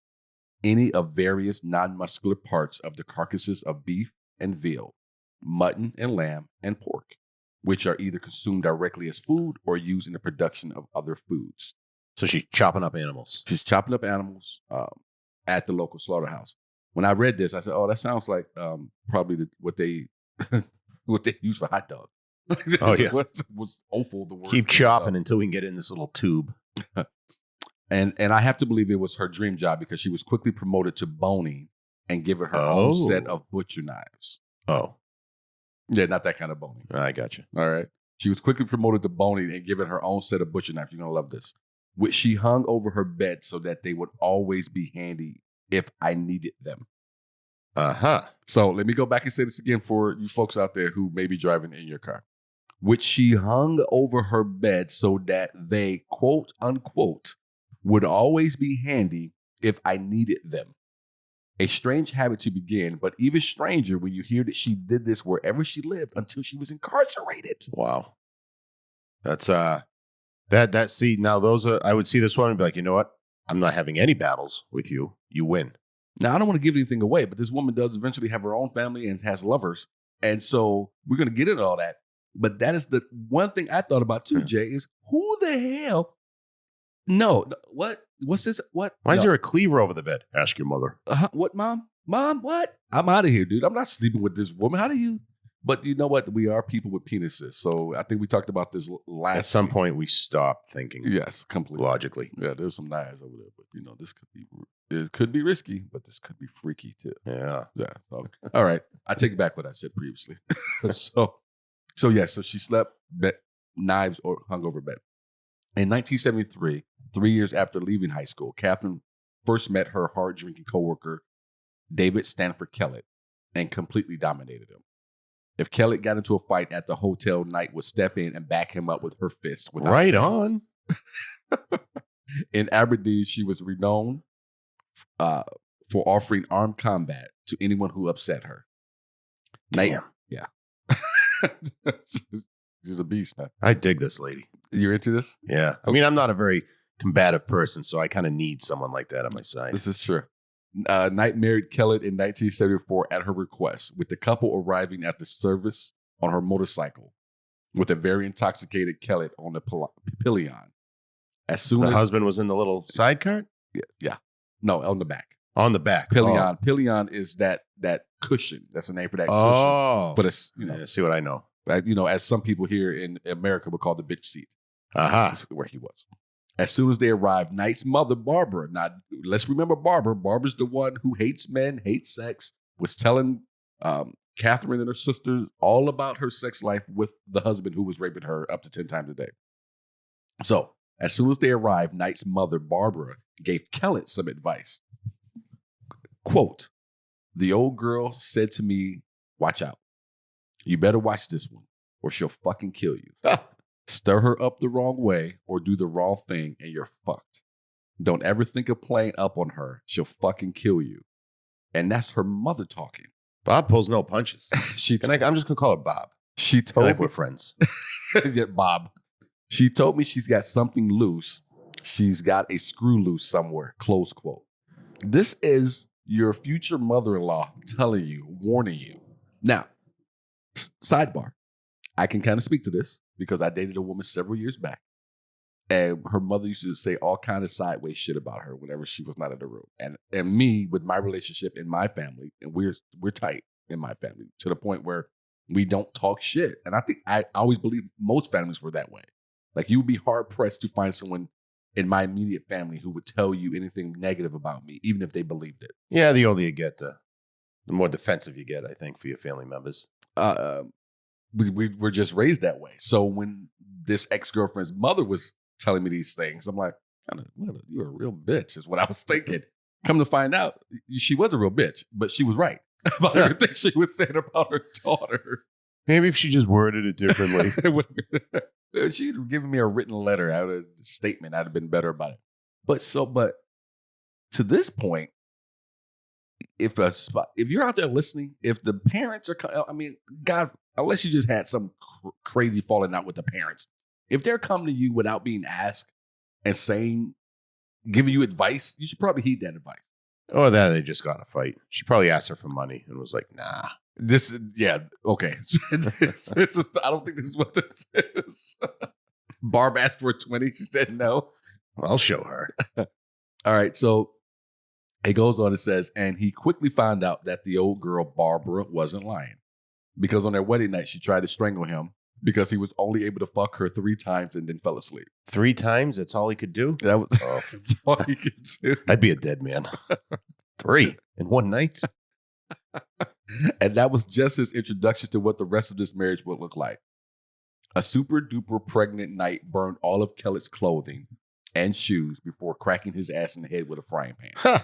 A: any of various non-muscular parts of the carcasses of beef and veal, mutton and lamb, and pork, which are either consumed directly as food or used in the production of other foods.
B: So she's chopping up animals.
A: She's chopping up animals at the local slaughterhouse. When I read this, I said, oh, that sounds like probably what they use for hot dog.
B: Oh, yeah.
A: Was offal the word?
B: Keep chopping until we can get in this little tube.
A: And I have to believe it was her dream job because she was quickly promoted to boning and given her own set of butcher knives.
B: Oh.
A: Yeah, not that kind of boning.
B: I got you.
A: All right. She was quickly promoted to boning and given her own set of butcher knives. You're going to love this. Which she hung over her bed so that they would always be handy if I needed them.
B: Uh-huh.
A: So let me go back and say this again for you folks out there who may be driving in your car. Which she hung over her bed so that they, quote unquote, would always be handy if I needed them. A strange habit to begin, but even stranger when you hear that she did this wherever she lived until she was incarcerated.
B: Wow. That's see, now those are, I would see this one and be like, you know what? I'm not having any battles with you. You win.
A: Now, I don't want to give anything away, but this woman does eventually have her own family and has lovers. And so we're going to get into all that. But that is the one thing I thought about too, Jay, is who the hell? No, what? What's this? What?
B: Why is there a cleaver over the bed? Ask your mother.
A: What, Mom? Mom, what? I'm out of here, dude. I'm not sleeping with this woman. How do you? But you know what? We are people with penises. So I think we talked about this last
B: At some
A: week.
B: point, we stopped thinking.
A: Yes, completely.
B: Logically.
A: Yeah, there's some knives over there. But, this could be risky, but this could be freaky too.
B: Yeah.
A: Yeah. Okay. All right. I take back what I said previously. So she slept, knives or hung over bed. In 1973, 3 years after leaving high school, Katherine first met her hard-drinking coworker, David Stanford Kellett, and completely dominated him. If Kellett got into a fight at the hotel, Knight would step in and back him up with her fist.
B: Right on.
A: In Aberdeen, she was renowned for offering armed combat to anyone who upset her.
B: Damn.
A: Yeah. She's a beast, man.
B: I dig this lady.
A: You're into this?
B: Yeah. I mean, I'm not a very combative person, so I kind of need someone like that on my side.
A: This is true. Knight married Kellett in 1974 at her request, with the couple arriving at the service on her motorcycle with a very intoxicated Kellett on the pillion. As soon
B: The
A: as
B: husband was in the little sidecar?
A: yeah, no, on the back.
B: On the back.
A: Pillion. Pillion is that cushion. That's the name for that cushion.
B: Oh.
A: For this,
B: See what I know.
A: As some people here in America would call the bitch seat.
B: Aha.
A: That's where he was. As soon as they arrived, Knight's mother, Barbara, now let's remember Barbara. Barbara's the one who hates men, hates sex, was telling Katherine and her sisters all about her sex life with the husband who was raping her up to 10 times a day. So, as soon as they arrived, Knight's mother, Barbara, gave Kellett some advice. Quote, "The old girl said to me, watch out. You better watch this one or she'll fucking kill you. Stir her up the wrong way or do the wrong thing and you're fucked. Don't ever think of playing up on her. She'll fucking kill you." And that's her mother talking.
B: Bob pulls no punches. I'm just going to call her Bob.
A: She told
B: Like
A: me,
B: we're friends.
A: yeah, Bob. She told me she's got something loose. She's got a screw loose somewhere, close quote. This is your future mother-in-law telling you, warning you. Now, sidebar. I can kind of speak to this because I dated a woman several years back. And her mother used to say all kind of sideways shit about her whenever she was not in the room. And me, with my relationship in my family, and we're tight in my family to the point where we don't talk shit. And I think I always believe most families were that way. Like, you would be hard pressed to find someone in my immediate family who would tell you anything negative about me, even if they believed it.
B: Yeah, the older you get, the more defensive you get, I think, for your family members.
A: We were just raised that way. So when this ex-girlfriend's mother was telling me these things, I'm like, you're a real bitch, is what I was thinking. Come to find out, she was a real bitch, but she was right about everything she was saying about her daughter.
B: Maybe if she just worded it differently.
A: She'd given me a written letter out of the statement, I'd have been better about it. But to this point, if you're out there listening, if the parents are, God, unless you just had some crazy falling out with the parents, if they're coming to you without being asked and giving you advice, you should probably heed that advice.
B: Or that they just got in a fight. She probably asked her for money and was like, nah.
A: Okay. I don't think this is what this is. Barb asked for 20. She said no.
B: I'll show her.
A: All right. So it goes on and says, and he quickly found out that the old girl, Barbara, wasn't lying. Because on their wedding night, she tried to strangle him because he was only able to fuck her 3 times and then fell asleep.
B: 3 times? That's all he could do?
A: That was that's all he could do.
B: I'd be a dead man. 3 in one night?
A: And that was just his introduction to what the rest of this marriage would look like. A super duper pregnant Knight burned all of Kellett's clothing and shoes before cracking his ass in the head with a frying pan.
B: Huh.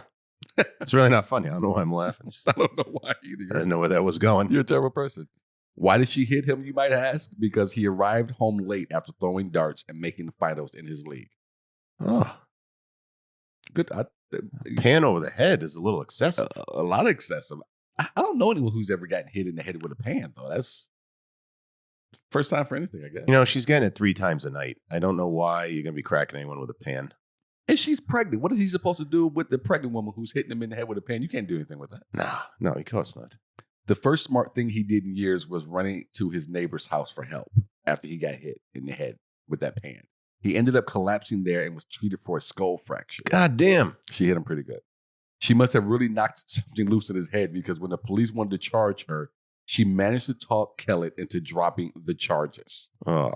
B: It's really not funny. I don't know why I'm laughing.
A: I don't know why either.
B: I didn't know where that was going.
A: You're a terrible person. Why did she hit him, you might ask? Because he arrived home late after throwing darts and making the finals in his league.
B: Oh.
A: Good.
B: Pan over the head is a little excessive.
A: A lot excessive. I don't know anyone who's ever gotten hit in the head with a pan, though. That's first time for anything, I guess.
B: She's getting it 3 times a night. I don't know why you're going to be cracking anyone with a pan.
A: And she's pregnant. What is he supposed to do with the pregnant woman who's hitting him in the head with a pan? You can't do anything with that.
B: No, of course not.
A: The first smart thing he did in years was running to his neighbor's house for help after he got hit in the head with that pan. He ended up collapsing there and was treated for a skull fracture.
B: God damn.
A: She hit him pretty good. She must have really knocked something loose in his head because when the police wanted to charge her, she managed to talk Kellett into dropping the charges.
B: Oh,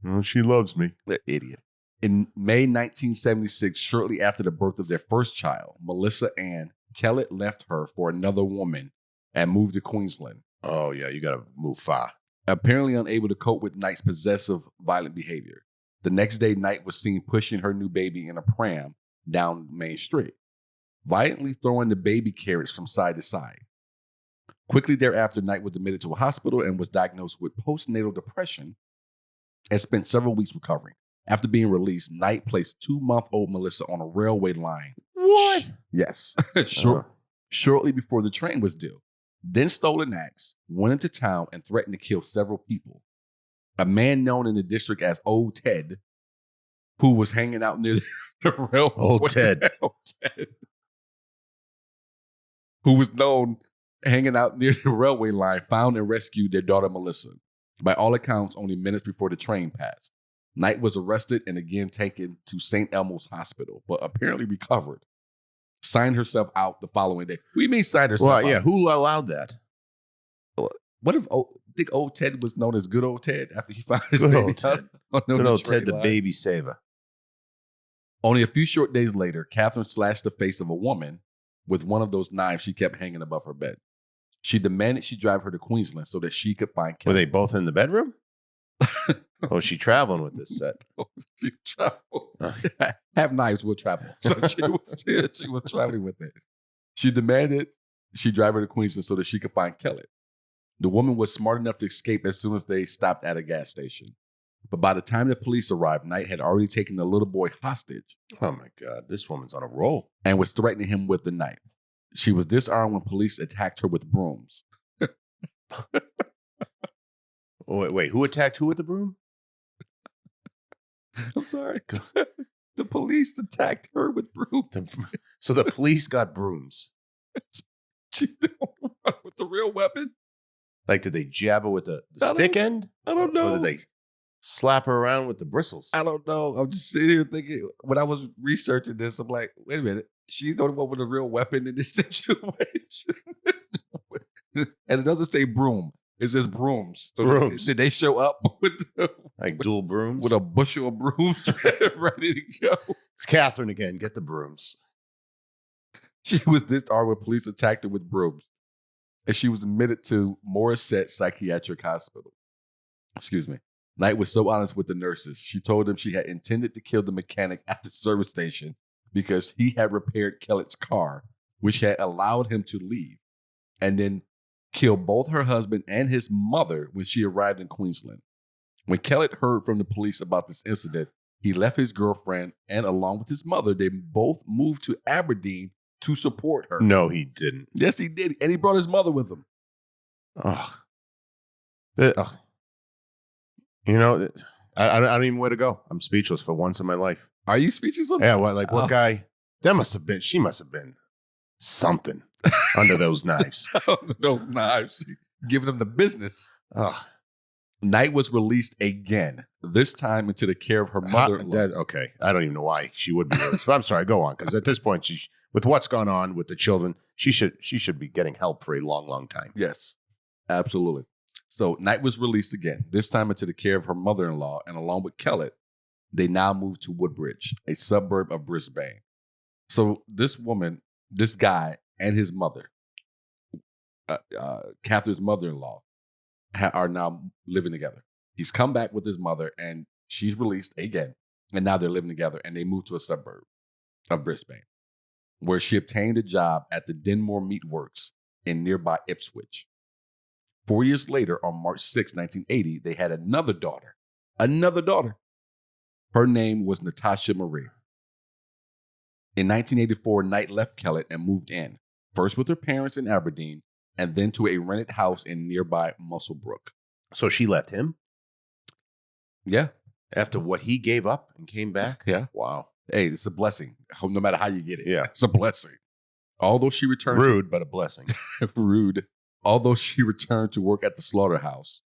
B: well, she loves me.
A: The idiot. In May 1976, shortly after the birth of their first child, Melissa Ann, Kellett left her for another woman and moved to Queensland.
B: Oh, yeah, you got to move far.
A: Apparently unable to cope with Knight's possessive, violent behavior. The next day, Knight was seen pushing her new baby in a pram down Main Street, violently throwing the baby carriage from side to side. Quickly thereafter, Knight was admitted to a hospital and was diagnosed with postnatal depression and spent several weeks recovering. After being released, Knight placed 2-month-old Melissa on a railway line.
B: What?
A: Yes. Shortly before the train was due. Then stole an axe, went into town, and threatened to kill several people. A man known in the district as Old Ted, who was hanging out near the railway.
B: Old Ted.
A: Old Ted. who was known hanging out near the railway line, found and rescued their daughter, Melissa. By all accounts, only minutes before the train passed. Knight was arrested and again taken to St. Elmo's Hospital, but apparently recovered. Signed herself out the following day. What do you mean signed herself out?
B: Well, yeah, who allowed that?
A: What if think old Ted was known as good old Ted after he found his
B: Good
A: baby?
B: old Ted. Good old Ted, the baby saver.
A: Only a few short days later, Katherine slashed the face of a woman with one of those knives she kept hanging above her bed. She demanded she drive her to Queensland so that she could find Kelly.
B: Were they both in the bedroom? Oh, she traveling with this set.
A: She traveled. Have knives will travel. So she was traveling with it. She demanded she drive her to Queensland so that she could find Kelly. The woman was smart enough to escape as soon as they stopped at a gas station. But by the time the police arrived, Knight had already taken the little boy hostage.
B: Oh my God, this woman's on a roll.
A: And was threatening him with the knife. She was disarmed when police attacked her with brooms.
B: Wait, who attacked who with the broom?
A: I'm sorry. The police attacked her with brooms.
B: So the police got brooms.
A: She did with the real weapon?
B: Like, did they jab her with the stick end?
A: I don't know.
B: Or did they slap her around with the bristles?
A: I don't know. I'm just sitting here thinking, when I was researching this, I'm like, wait a minute. She's the only one with a real weapon in this situation. And it doesn't say broom. It says brooms. So
B: brooms.
A: Did they show up with
B: like dual brooms?
A: With a bushel of brooms ready to go?
B: It's Katherine again. Get the brooms.
A: She was disarmed when police attacked her with brooms. And she was admitted to Morisset Psychiatric Hospital. Excuse me. Knight was so honest with the nurses. She told them she had intended to kill the mechanic at the service station because he had repaired Kellett's car, which had allowed him to leave, and then kill both her husband and his mother when she arrived in Queensland. When Kellett heard from the police about this incident, he left his girlfriend, and along with his mother, they both moved to Aberdeen to support her.
B: No, he didn't.
A: Yes, he did. And he brought his mother with him.
B: Oh. You know, I don't even know where to go. I'm speechless for once in my life.
A: Are you speechless?
B: Yeah, what guy? She must have been something under those knives.
A: Under those knives. Giving them the business.
B: Oh.
A: Knight was released again, this time into the care of her mother-in-law.
B: Okay, I don't even know why she would be released. But I'm sorry, go on, because at this point, with what's gone on with the children, she should be getting help for a long, long time.
A: Yes, absolutely. So Knight was released again, this time into the care of her mother-in-law, and along with Kellett, they now moved to Woodbridge, a suburb of Brisbane. So this guy, and his mother, Catherine's mother-in-law, are now living together. He's come back with his mother, and she's released again, and now they're living together, and they moved to a suburb of Brisbane, where she obtained a job at the Denmore Meat Works in nearby Ipswich. 4 years later, on March 6, 1980, they had another daughter. Her name was Natasha Marie. In 1984, Knight left Kellett and moved in, first with her parents in Aberdeen, and then to a rented house in nearby Muswellbrook.
B: So she left him?
A: Yeah.
B: After what he gave up and came back?
A: Yeah.
B: Wow.
A: Hey, it's a blessing, no matter how you get it.
B: Yeah.
A: It's a blessing. Although she returned...
B: Rude, but a blessing.
A: Rude. Although she returned to work at the slaughterhouse,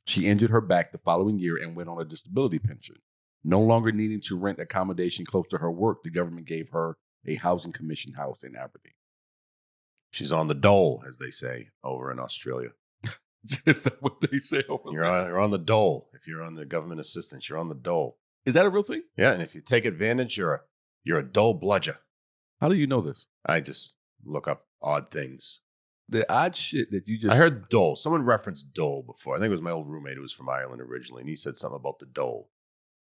A: she injured her back the following year and went on a disability pension. No longer needing to rent accommodation close to her work, the government gave her a housing commission house in Aberdeen.
B: She's on the dole, as they say over in Australia.
A: Is that what they say over
B: there? You're on the dole. If you're on the government assistance, you're on the dole.
A: Is that a real thing?
B: Yeah, and if you take advantage, you're a dole bludger.
A: How do you know this?
B: I just look up odd things.
A: The odd shit that you just...
B: I heard dole. Someone referenced dole before. I think it was my old roommate who was from Ireland originally, and he said something about the dole.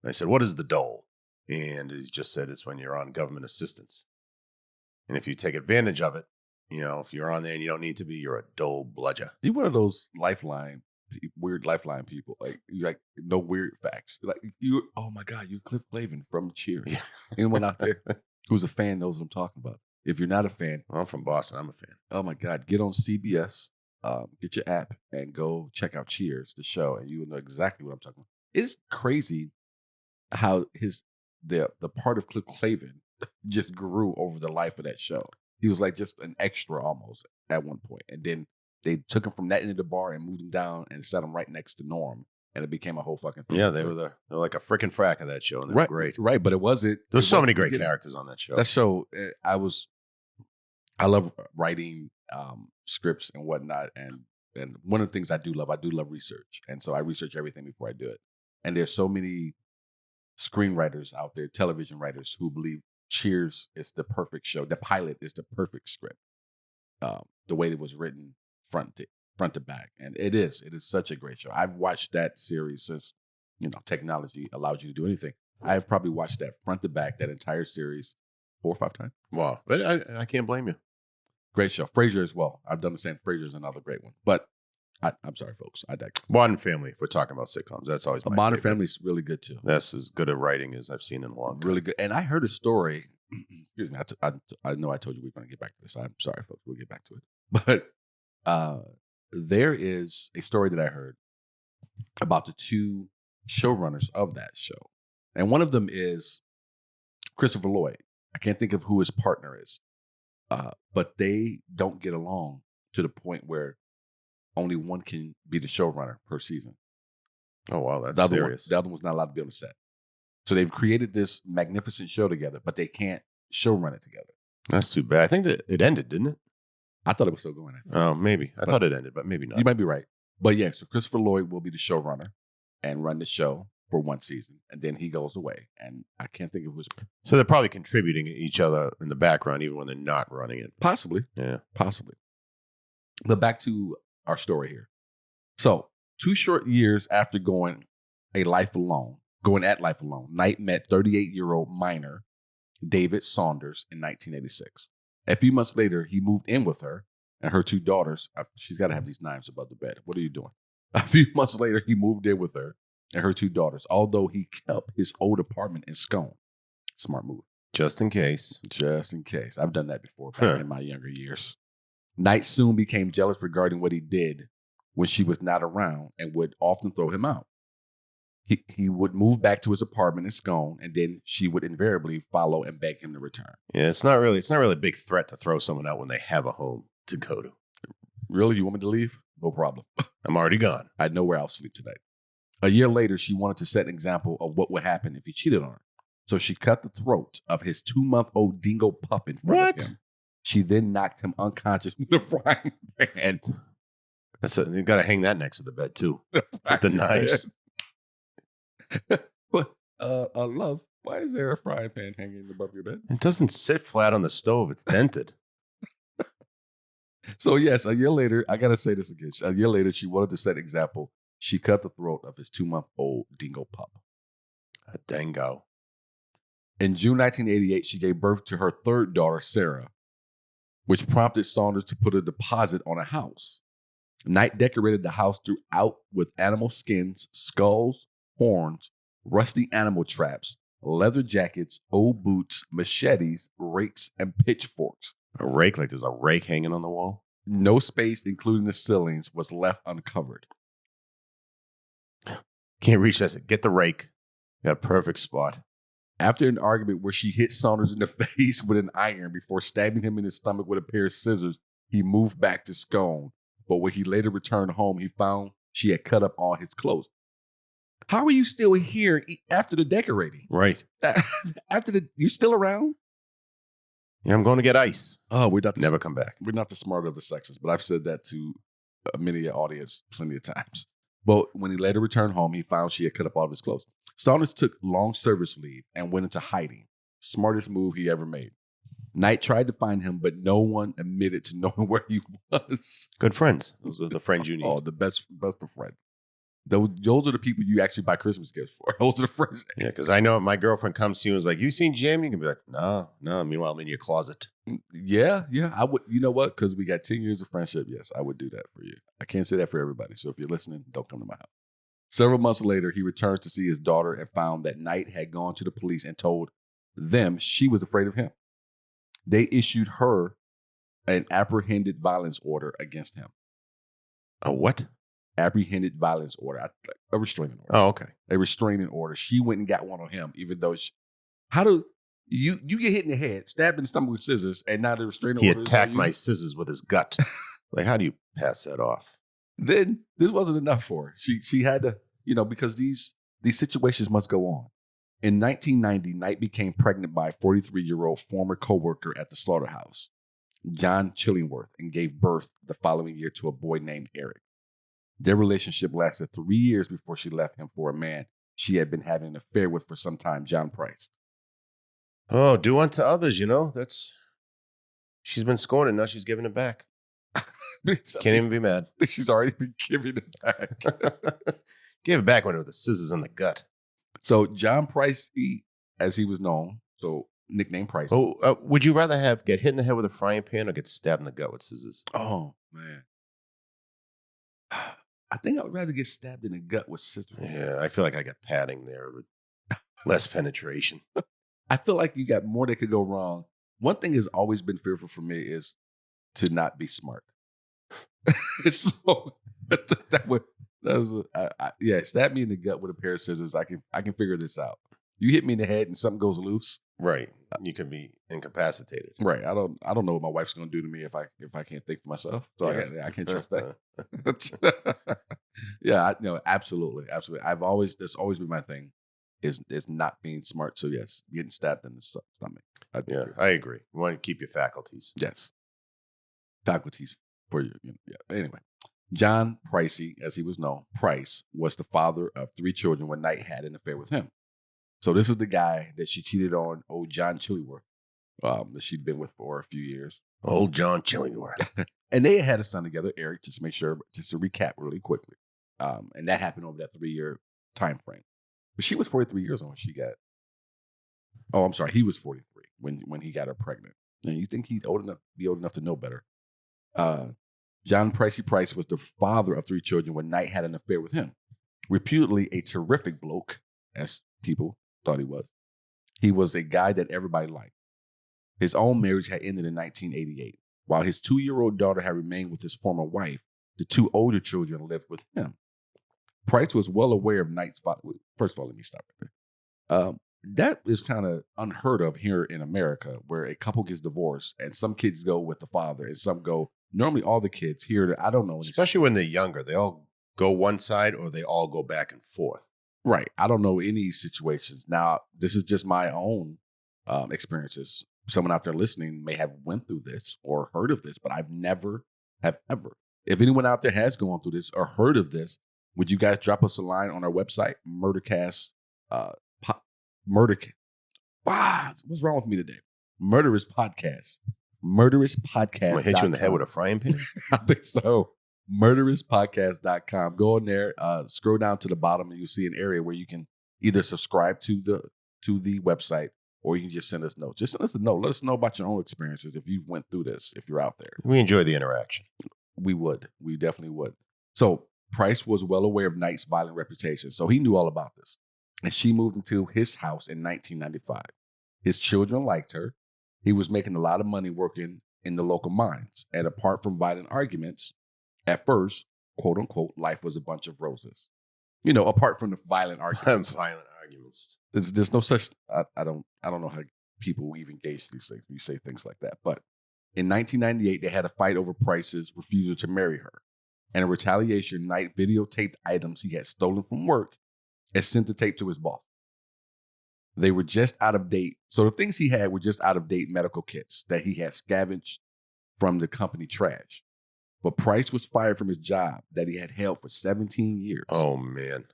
B: And I said, what is the dole? And he just said it's when you're on government assistance. And if you take advantage of it, you know, if you're on there and you don't need to be, you're a dole bludger.
A: You're one of those weird lifeline people. Like, you like no weird facts. Like you, oh my God, you're Cliff Clavin from Cheers. Yeah. Anyone out there who's a fan knows what I'm talking about. If you're not a fan,
B: I'm from Boston. I'm a fan.
A: Oh my God, get on CBS, get your app, and go check out Cheers, the show, and you will know exactly what I'm talking about. It's crazy how the part of Cliff Clavin just grew over the life of that show. He was like just an extra almost at one point. And then they took him from that end of the bar and moved him down and set him right next to Norm. And it became a whole fucking thing.
B: Yeah, they were like a freaking frack of that show. And they were great.
A: Right, but it wasn't.
B: There's so many great characters on that show.
A: That show, I love writing scripts and whatnot. And one of the things I do love research. And so I research everything before I do it. And there's so many screenwriters out there, television writers, who believe Cheers is the perfect show. The pilot is the perfect script. The way it was written front to back. And it is such a great show. I've watched that series since, technology allows you to do anything. I've probably watched that front to back, that entire series 4 or 5 times.
B: Wow. But I can't blame you.
A: Great show. Frasier as well. I've done the same. Frasier is another great one. But I'm sorry, folks. I digress.
B: Modern Family, if we're talking about sitcoms, that's always my
A: Modern
B: favorite.
A: Family is really good too.
B: That's as good a writing as I've seen in a long time.
A: Really good. And I heard a story. Excuse me. I know I told you we were going to get back to this. I'm sorry, folks. We'll get back to it. But there is a story that I heard about the 2 showrunners of that show. And one of them is Christopher Lloyd. I can't think of who his partner is. But they don't get along to the point where only one can be the showrunner per season.
B: Oh, wow. That's serious.
A: The other one's not allowed to be on the set. So they've created this magnificent show together, but they can't showrun it together.
B: That's too bad. I think that it ended, didn't it?
A: I thought it was still going.
B: Oh, maybe. I thought it ended, but maybe not.
A: You might be right. But yeah, so Christopher Lloyd will be the showrunner and run the show for one season, and then he goes away. And I can't think of who's.
B: So they're probably contributing each other in the background, even when they're not running it.
A: Possibly.
B: Yeah.
A: Possibly. But back to our story here. So 2 short years after going at life alone, Knight met 38-year-old minor David Saunders in 1986. A few months later, he moved in with her and her 2 daughters. She's got to have these knives above the bed. What are you doing? A few months later, he moved in with her and her 2 daughters, although he kept his old apartment in Scone. Smart move.
B: Just in case.
A: Just in case. I've done that before back in my younger years. Knight soon became jealous regarding what he did when she was not around and would often throw him out. He would move back to his apartment in Scone, and then she would invariably follow and beg him to return.
B: Yeah, it's not really a big threat to throw someone out when they have a home to go to.
A: Really? You want me to leave? No problem.
B: I'm already gone.
A: I know where I'll sleep tonight. A year later, she wanted to set an example of what would happen if he cheated on her. So she cut the throat of his 2-month-old dingo pup in front of him. She then knocked him unconscious with a frying pan.
B: You've got to hang that next to the bed too, with the knives.
A: But love, why is there a frying pan hanging above your bed?
B: It doesn't sit flat on the stove. It's dented.
A: So yes, a year later, I got to say this again. A year later, she wanted to set an example. She cut the throat of his 2-month-old dingo pup.
B: A dingo.
A: In June 1988, she gave birth to her 3rd daughter, Sarah, which prompted Saunders to put a deposit on a house. Knight decorated the house throughout with animal skins, skulls, horns, rusty animal traps, leather jackets, old boots, machetes, rakes, and pitchforks.
B: A rake? Like there's a rake hanging on the wall?
A: No space, including the ceilings, was left uncovered.
B: Can't reach that. Get the rake. Got a perfect spot.
A: After an argument where she hit Saunders in the face with an iron before stabbing him in his stomach with a pair of scissors, he moved back to Scone. But when he later returned home, he found she had cut up all his clothes. How are you still here after the decorating?
B: Right.
A: You still around?
B: Yeah, I'm going to get ice.
A: Oh, we're not
B: never come back.
A: We're not the smarter of the sections, but I've said that to many of the audience plenty of times. But when he later returned home, he found she had cut up all of his clothes. Saunders took long service leave and went into hiding. Smartest move he ever made. Knight tried to find him, but no one admitted to knowing where he was.
B: Good friends. Those are the friends you need.
A: Oh, the best of friends. Those are the people you actually buy Christmas gifts for. Those are the friends.
B: Yeah, because I know if my girlfriend comes to you and is like, "You seen Jamie?" You can be like, No. Meanwhile, I'm in your closet.
A: Yeah. I would. You know what? Because we got 10 years of friendship. Yes, I would do that for you. I can't say that for everybody. So if you're listening, don't come to my house. Several months later, he returned to see his daughter and found that Knight had gone to the police and told them she was afraid of him. They issued her an apprehended violence order against him.
B: A what?
A: Apprehended violence order. A restraining order.
B: Oh, okay.
A: A restraining order. She went and got one on him, even though You get hit in the head, stabbed in the stomach with scissors, and now the restraining
B: He
A: order is on
B: attacked
A: you.
B: my scissors with his gut. Like, how do you pass that off?
A: Then this wasn't enough for her. She had to, because these situations must go on. In 1990, Knight became pregnant by a 43-year-old former coworker at the slaughterhouse, John Chillingworth, and gave birth the following year to a boy named Eric. Their relationship lasted 3 years before she left him for a man she had been having an affair with for some time, John Price.
B: Oh, do unto others, she's been scorned and now she's giving it back. Can't even be mad.
A: She's already been giving it back.
B: Gave it back when it was the scissors in the gut.
A: So John Price, as he was known, so nickname Price.
B: Oh, would you rather get hit in the head with a frying pan or get stabbed in the gut with scissors?
A: Oh, man. I think I would rather get stabbed in the gut with scissors.
B: Yeah, I feel like I got padding there with less penetration.
A: I feel like you got more that could go wrong. One thing has always been fearful for me is to not be smart. So stab me in the gut with a pair of scissors. I can figure this out. You hit me in the head and something goes loose.
B: Right. You could be incapacitated.
A: Right. I don't know what my wife's gonna do to me if I can't think for myself. So I can't trust that. Absolutely. That's always been my thing. Is not being smart. So yes, getting stabbed in the stomach.
B: I agree. You want to keep your faculties.
A: Yes. Faculties for you. Anyway, John Pricey, as he was known, Price was the father of 3 children when Knight had an affair with him. So this is the guy that she cheated on, old John Chillingworth, that she'd been with for a few years.
B: Old John Chillingworth.
A: And they had a son together, Eric, just to recap really quickly. And that happened over that 3-year time frame. But she was 43 years old when she got. Oh, I'm sorry. He was 43 when he got her pregnant. And you think he'd be old enough to know better? John Pricey Price was the father of 3 children when Knight had an affair with him. Reputedly a terrific bloke, as people thought he was. He was a guy that everybody liked. His own marriage had ended in 1988. While his 2-year-old daughter had remained with his former wife, the 2 older children lived with him. Price was well aware of Knight's father. First of all, let me stop right there. That is kind of unheard of here in America, where a couple gets divorced and some kids go with the father and some go. Normally, all the kids here, I don't know.
B: Especially when they're younger, they all go one side or they all go back and forth.
A: Right. I don't know any situations. Now, this is just my own experiences. Someone out there listening may have went through this or heard of this, but I've never have ever. If anyone out there has gone through this or heard of this, would you guys drop us a line on our website, Murdercast? Wow, what's wrong with me today? Murderous Podcast. Murderous Podcast.
B: I'm gonna hit you in the head with a frying pan?
A: I think so. Murderouspodcast.com. Go in there, scroll down to the bottom, and you'll see an area where you can either subscribe to the website or you can just send us notes. Just send us a note. Let us know about your own experiences if you went through this, if you're out there.
B: We enjoy the interaction.
A: We would. We definitely would. So Price was well aware of Knight's violent reputation, so he knew all about this. And she moved into his house in 1995. His children liked her. He was making a lot of money working in the local mines. And apart from violent arguments, at first, quote unquote, life was a bunch of roses. Apart from the violent arguments. There's no such. I don't know how people even gauge these things when you say things like that. But in 1998, they had a fight over Price's refusal to marry her. And in retaliation, Knight videotaped items he had stolen from work and sent the tape to his boss. They were just out of date. So the things he had were just out of date medical kits that he had scavenged from the company trash. But Price was fired from his job that he had held for 17 years.
B: Oh, man.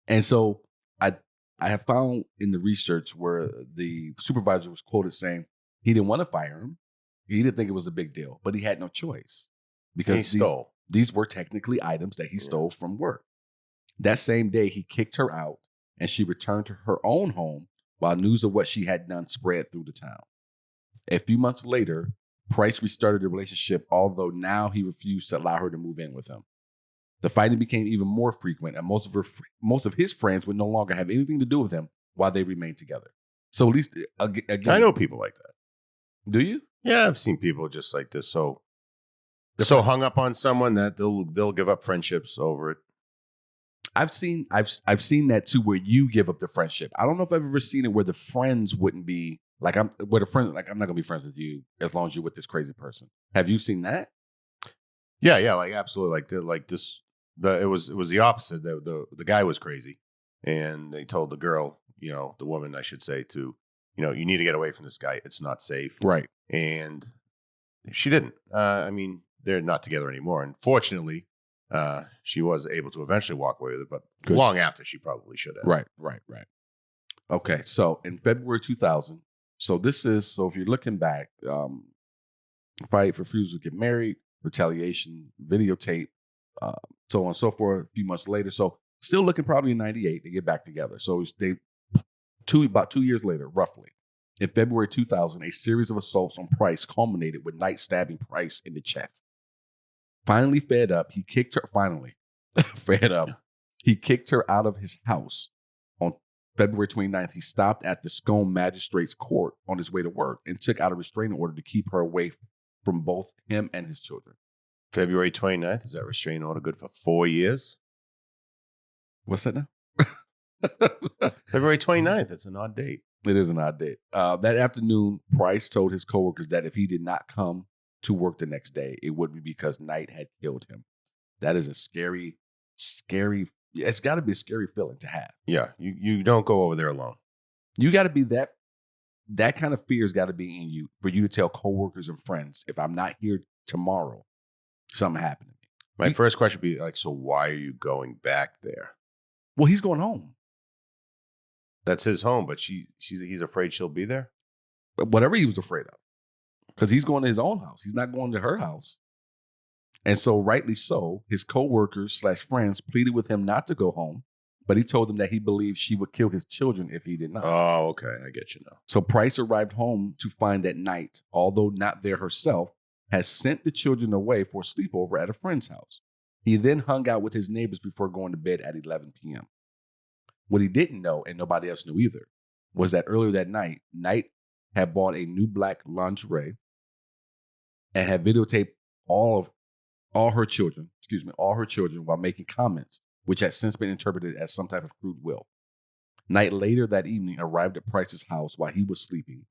A: And so I have found in the research where the supervisor was quoted saying he didn't want to fire him. He didn't think it was a big deal, but he had no choice because these were technically items that he stole from work. That same day, he kicked her out and she returned to her own home while news of what she had done spread through the town. A few months later, Price restarted the relationship, although now he refused to allow her to move in with him. The fighting became even more frequent, and most of his friends would no longer have anything to do with him while they remained together. So at least, again...
B: I know people like that.
A: Do you?
B: Yeah, I've seen people just like this. So hung up on someone that they'll give up friendships over it.
A: I've seen that too, where you give up the friendship. I don't know if I've ever seen it where the friends wouldn't be like I'm not gonna be friends with you as long as you're with this crazy person. Have you seen that?
B: Yeah, like absolutely. It was the opposite. The guy was crazy, and they told the girl, the woman, I should say, to, you need to get away from this guy. It's not safe.
A: Right.
B: And she didn't. I mean, they're not together anymore. And fortunately, she was able to eventually walk away with it, but
A: Good.
B: long after she probably should have.
A: Right. Okay, so in February 2000, so if you're looking back, fight, refusal to get married, retaliation, videotape, so on and so forth. A few months later, so still looking probably in '98, they get back together. So about 2 years later, roughly, in February 2000, a series of assaults on Price culminated with Knight stabbing Price in the chest. Finally fed up, he kicked her. He kicked her out of his house. On February 29th, he stopped at the Scone Magistrate's Court on his way to work and took out a restraining order to keep her away from both him and his children.
B: February 29th, is that restraining order good for 4 years?
A: What's that now?
B: February 29th, it's an odd date.
A: It is an odd date. That afternoon, Price told his coworkers that if he did not come to work the next day, it would be because Knight had killed him. That is a scary, it's got to be a scary feeling to have.
B: Yeah, you don't go over there alone.
A: You got to be that kind of fear has got to be in you for you to tell coworkers and friends, if I'm not here tomorrow, something happened to me.
B: My first question would be like, so why are you going back there?
A: Well, he's going home.
B: That's his home, but he's afraid she'll be there?
A: Whatever he was afraid of. Because he's going to his own house. He's not going to her house. And so, rightly so, his coworkers / friends pleaded with him not to go home, but he told them that he believed she would kill his children if he did not.
B: Oh, okay. I get you now.
A: So Price arrived home to find that Knight, although not there herself, has sent the children away for a sleepover at a friend's house. He then hung out with his neighbors before going to bed at 11 p.m. What he didn't know, and nobody else knew either, was that earlier that night, Knight had bought a new black lingerie and had videotaped all her children while making comments, which had since been interpreted as some type of crude will. Knight later that evening arrived at Price's house while he was sleeping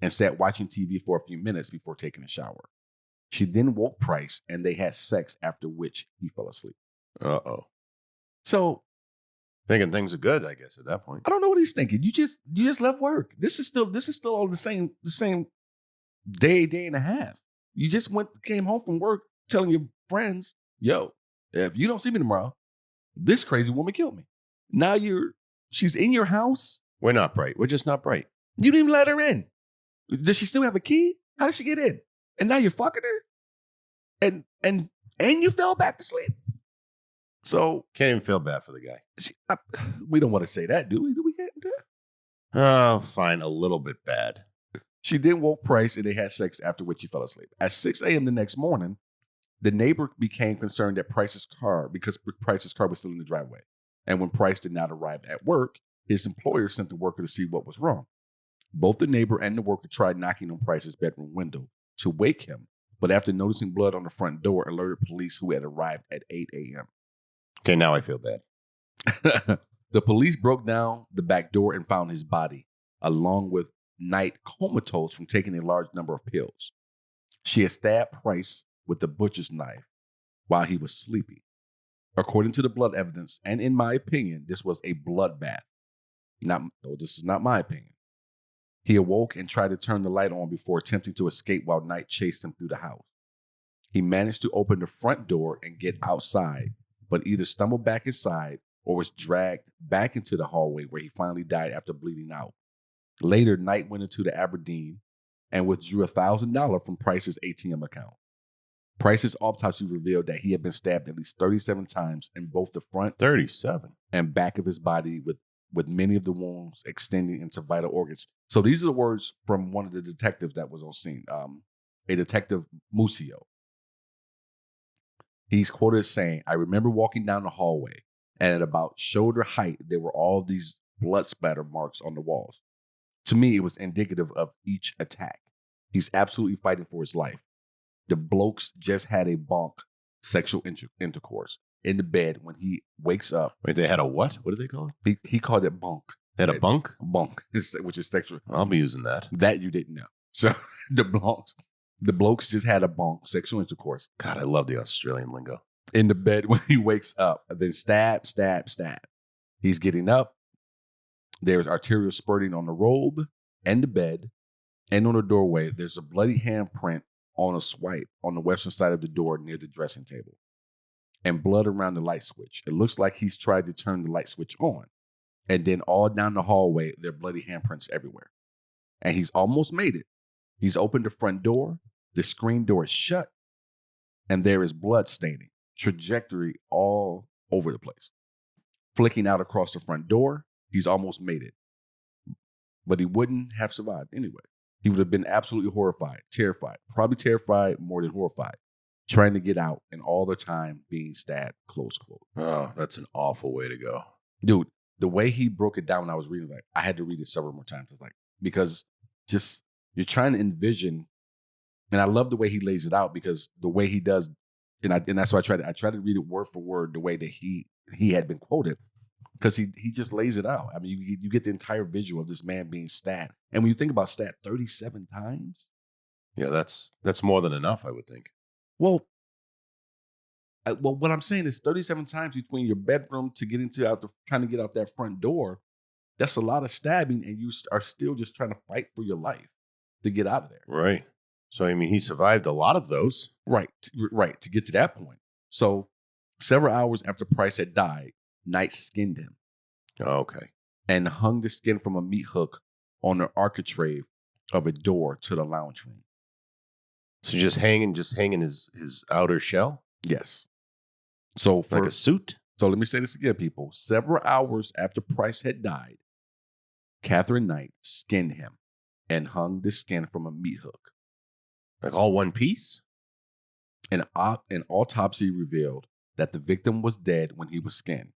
A: and sat watching TV for a few minutes before taking a shower. She then woke Price and they had sex, after which he fell asleep.
B: Uh-oh. So thinking things are good, I guess, at that point.
A: I don't know what he's thinking. You just left work. This is still all the same day and a half. You just came home from work telling your friends, yo, if you don't see me tomorrow, this crazy woman killed me. Now she's in your house.
B: We're not bright. We're just not bright.
A: You didn't even let her in. Does she still have a key? How did she get in? And now you're fucking her? And you fell back to sleep. So
B: can't even feel bad for the guy.
A: We don't want to say that, do we? Do we get into that?
B: Oh, fine. A little bit bad.
A: She then woke Price and they had sex, after which he fell asleep. At 6 a.m. the next morning, the neighbor became concerned that Price's car was still in the driveway. And when Price did not arrive at work, his employer sent the worker to see what was wrong. Both the neighbor and the worker tried knocking on Price's bedroom window to wake him, but after noticing blood on the front door, alerted police, who had arrived at 8 a.m.
B: Okay, now I feel bad.
A: The police broke down the back door and found his body, along with Knight comatose from taking a large number of pills. She had stabbed Price with the butcher's knife while he was sleeping. According to the blood evidence, and in my opinion, this was a bloodbath. This is not my opinion. He awoke and tried to turn the light on before attempting to escape while Knight chased him through the house. He managed to open the front door and get outside, but either stumbled back inside or was dragged back into the hallway, where he finally died after bleeding out. Later, Knight went into the Aberdeen and withdrew $1,000 from Price's ATM account. Price's autopsy revealed that he had been stabbed at least 37 times in both the front
B: 37
A: and back of his body, with many of the wounds extending into vital organs. So these are the words from one of the detectives that was on scene, a detective Musio. He's quoted as saying, "I remember walking down the hallway, and at about shoulder height, there were all these blood splatter marks on the walls. To me, it was indicative of each attack. He's absolutely fighting for his life. The blokes just had a bonk sexual intercourse. in the bed when he wakes up.
B: Wait, they had a what? What do they call it?
A: He called it bunk.
B: They had a bunk?
A: Bunk, which is sexual.
B: I'll be using that.
A: That you didn't know. So the blokes just had a bunk, sexual intercourse.
B: God, I love the Australian lingo.
A: In the bed when he wakes up, and then stab. He's getting up. There's arterial spurting on the robe and the bed, and on the doorway. There's a bloody handprint on a swipe on the western side of the door near the dressing table, and blood around the light switch. It looks like he's tried to turn the light switch on. And then all down the hallway, there are bloody handprints everywhere. And he's almost made it. He's opened the front door. The screen door is shut. And there is blood staining, trajectory all over the place. Flicking out across the front door, he's almost made it. But he wouldn't have survived anyway. He would have been absolutely horrified, terrified, probably terrified more than horrified, trying to get out and all the time being stabbed, close quote.
B: Oh, that's an awful way to go.
A: Dude, the way he broke it down when I was reading, like I had to read it several more times. It's like, because just you're trying to envision, and I love the way he lays it out because the way he does, and that's why I try to read it word for word the way that he had been quoted, because he just lays it out. I mean, you get the entire visual of this man being stabbed, and when you think about stabbed 37 times,
B: yeah, that's more than enough, I would think.
A: Well, what I'm saying is 37 times between your bedroom to getting trying to get out that front door. That's a lot of stabbing, and you are still just trying to fight for your life to get out of there.
B: Right. So, I mean, he survived a lot of those.
A: Right, to get to that point. So, several hours after Price had died, Knight skinned him.
B: Oh, okay.
A: And hung the skin from a meat hook on the architrave of a door to the lounge room.
B: So just hanging his outer shell?
A: Yes. So
B: like a suit?
A: So let me say this again, people. Several hours after Price had died, Katherine Knight skinned him and hung the skin from a meat hook.
B: Like all one piece?
A: An autopsy revealed that the victim was dead when he was skinned.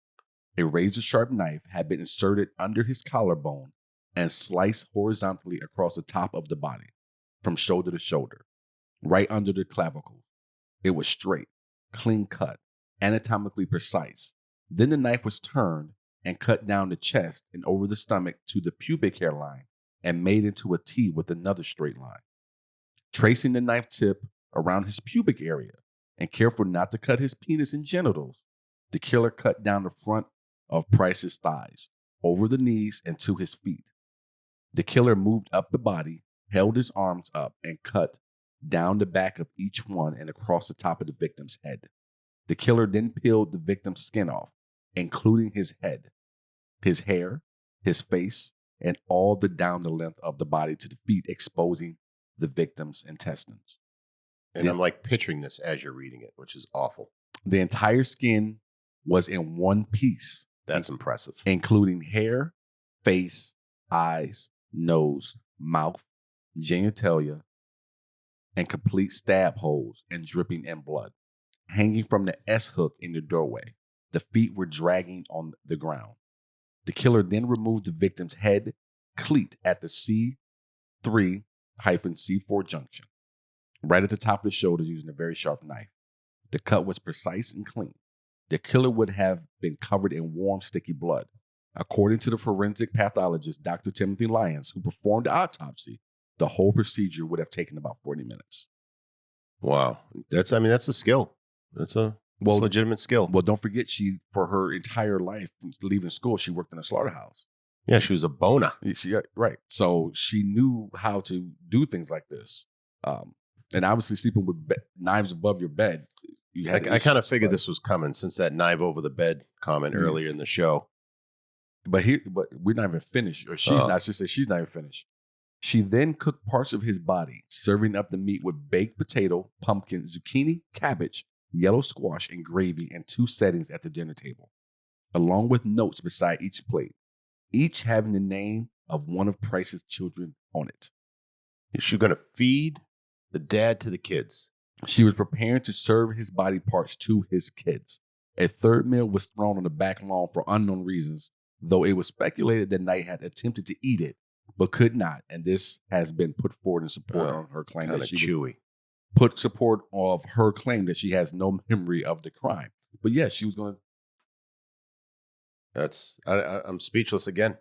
A: A razor-sharp knife had been inserted under his collarbone and sliced horizontally across the top of the body, from shoulder to shoulder, right under the clavicle. It was straight, clean cut, anatomically precise. Then the knife was turned and cut down the chest and over the stomach to the pubic hairline and made into a T with another straight line. Tracing the knife tip around his pubic area and careful not to cut his penis and genitals, the killer cut down the front of Price's thighs, over the knees and to his feet. The killer moved up the body, held his arms up, and cut down the back of each one and across the top of the victim's head. The killer then peeled the victim's skin off, including his head, his hair, his face, and all down the length of the body to the feet, exposing the victim's intestines.
B: And I'm like picturing this as you're reading it, which is awful.
A: The entire skin was in one piece.
B: That's impressive.
A: Including hair, face, eyes, nose, mouth, genitalia, and complete stab holes and dripping in blood. Hanging from the S-hook in the doorway, the feet were dragging on the ground. The killer then removed the victim's head cleat at the C3-C4 junction, right at the top of the shoulders using a very sharp knife. The cut was precise and clean. The killer would have been covered in warm, sticky blood. According to the forensic pathologist, Dr. Timothy Lyons, who performed the autopsy, the whole procedure would have taken about 40 minutes.
B: Wow. That's a skill. That's a legitimate skill.
A: Well, don't forget, for her entire life, leaving school, she worked in a slaughterhouse.
B: Yeah, she was a bona.
A: Right. So she knew how to do things like this. And obviously sleeping with knives above your bed.
B: I kind of figured this was coming since that knife over the bed comment earlier in the show.
A: But we're not even finished. Or she's not. I should say she's not even finished. She then cooked parts of his body, serving up the meat with baked potato, pumpkin, zucchini, cabbage, yellow squash, and gravy in 2 settings at the dinner table, along with notes beside each plate, each having the name of one of Price's children on it.
B: Is she going to feed the dad to the kids?
A: She was preparing to serve his body parts to his kids. A third meal was thrown on the back lawn for unknown reasons, though it was speculated that Knight had attempted to eat it, but could not. And this has been put forward in support on her claim that she
B: chewy.
A: Put support of her claim that she has no memory of the crime. But yeah, she was going to.
B: I'm speechless again.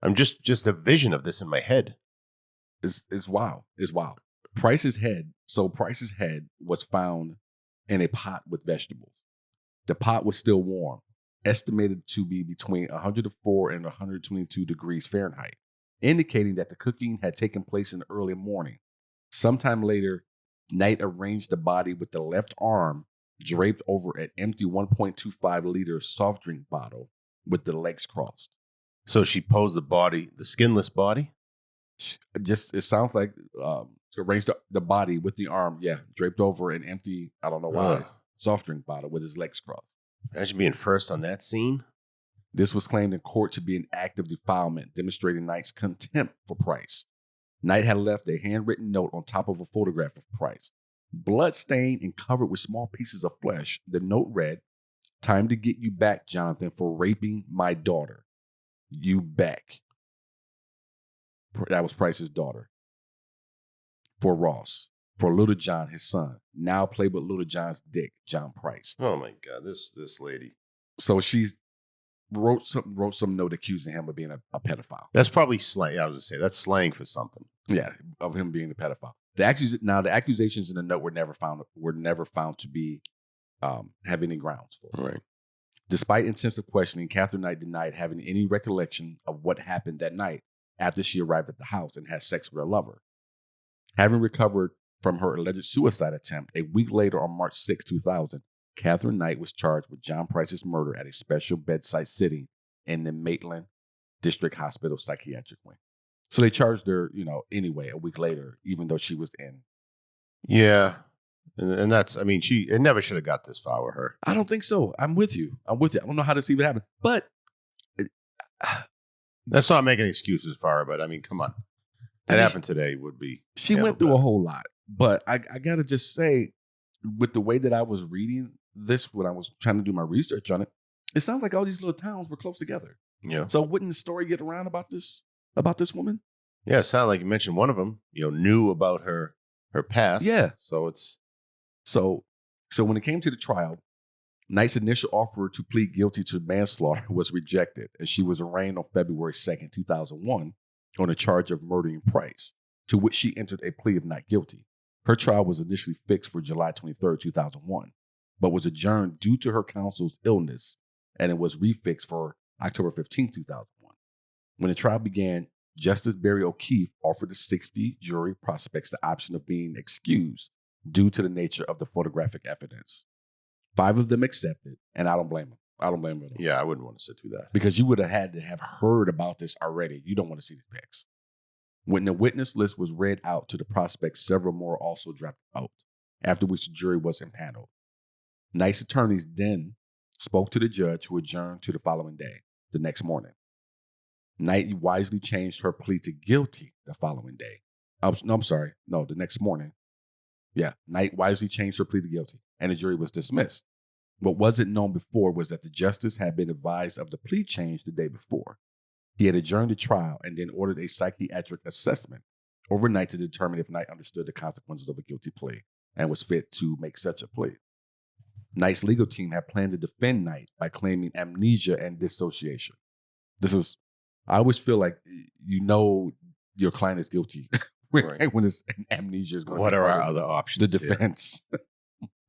B: I'm just a vision of this in my head.
A: It's wild. It's wild. Price's head. So Price's head was found in a pot with vegetables. The pot was still warm, estimated to be between 104 and 122 degrees Fahrenheit, indicating that the cooking had taken place in the early morning. Sometime later, Knight arranged the body with the left arm draped over an empty 1.25-liter soft drink bottle with the legs crossed.
B: So she posed the skinless body?
A: It sounds like to arrange the body with the arm, draped over an empty, I don't know why, soft drink bottle with his legs crossed.
B: Imagine being first on that scene.
A: This was claimed in court to be an act of defilement, demonstrating Knight's contempt for Price. Knight had left a handwritten note on top of a photograph of Price. Blood-stained and covered with small pieces of flesh, the note read, "Time to get you back, Jonathan, for raping my daughter. You back." That was Price's daughter. For Ross. For Little John, his son. Now play with Little John's dick, John Price.
B: Oh my God, this lady.
A: So she's wrote some note accusing him of being a pedophile.
B: That's probably slang. I was going to say, that's slang for something.
A: Yeah, of him being a pedophile. The accusations in the note were never found to be have any grounds for.
B: Right.
A: Despite intensive questioning, Katherine Knight denied having any recollection of what happened that night after she arrived at the house and had sex with her lover. Having recovered from her alleged suicide attempt, a week later on March 6, 2000, Katherine Knight was charged with John Price's murder at a special bedside sitting in the Maitland District Hospital psychiatric wing. So they charged her, anyway, a week later, even though she was in.
B: Yeah. And that's, it never should have got this far with her.
A: I don't think so. I'm with you. I don't know how this even happened. But
B: that's not making excuses for her, but come on. That happened today would be.
A: She went through a whole lot. But I got to just say, with the way that I was reading this when I was trying to do my research on it, it sounds like all these little towns were close together.
B: Yeah.
A: So wouldn't the story get around about this woman?
B: Yeah, it sounded like you mentioned one of them, knew about her past.
A: Yeah.
B: So it's.
A: So when it came to the trial, Knight's initial offer to plead guilty to manslaughter was rejected, and she was arraigned on February 2nd, 2001, on a charge of murdering Price, to which she entered a plea of not guilty. Her trial was initially fixed for July 23rd, 2001, but was adjourned due to her counsel's illness, and it was refixed for October 15th, 2001. When the trial began, Justice Barry O'Keefe offered the 60 jury prospects the option of being excused due to the nature of the photographic evidence. 5 of them accepted, and I don't blame them. I don't blame them.
B: Yeah, I wouldn't want to sit through that.
A: Because you would have had to have heard about this already. You don't want to see the pics. When the witness list was read out to the prospects, several more also dropped out, after which the jury was impaneled. Knight's attorneys then spoke to the judge, who adjourned to the following day, the next morning. Knight wisely changed her plea to guilty the following day. The next morning. Yeah, Knight wisely changed her plea to guilty, and the jury was dismissed. What wasn't known before was that the justice had been advised of the plea change the day before. He had adjourned the trial and then ordered a psychiatric assessment overnight to determine if Knight understood the consequences of a guilty plea and was fit to make such a plea. Knight's legal team had planned to defend Knight by claiming amnesia and dissociation. I always feel like your client is guilty when it's amnesia is going.
B: What are our other options?
A: The defense.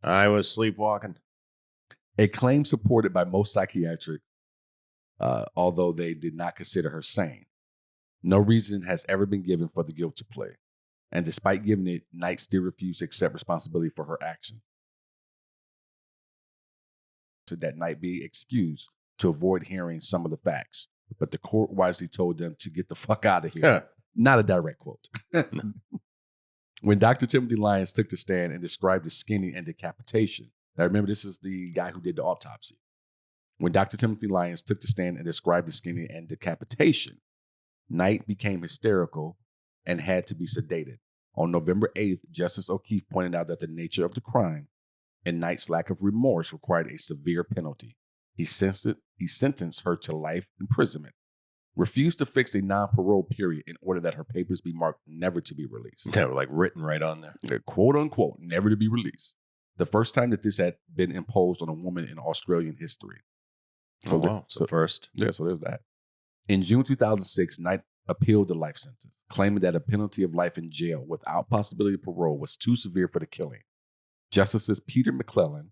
B: I was sleepwalking.
A: A claim supported by most psychiatrists, although they did not consider her sane. No reason has ever been given for the guilty plea, and despite giving it, Knight still refused to accept responsibility for her action. So that Knight be excused to avoid hearing some of the facts, but the court wisely told them to get the fuck out of here. Not a direct quote. When Dr. Timothy Lyons took the stand and described the skinning and decapitation, now remember, this is the guy who did the autopsy. When Dr. Timothy Lyons took the stand and described the skinning and decapitation, Knight became hysterical and had to be sedated. On November 8th, Justice O'Keefe pointed out that the nature of the crime and Knight's lack of remorse required a severe penalty. He sentenced her to life imprisonment, refused to fix a non-parole period in order that her papers be marked never to be released.
B: They were like written right on there.
A: Quote unquote, never to be released. The first time that this had been imposed on a woman in Australian history.
B: So, wow. So first.
A: Yeah, so there's that. In June 2006, Knight appealed the life sentence, claiming that a penalty of life in jail without possibility of parole was too severe for the killing. Justices Peter McClellan,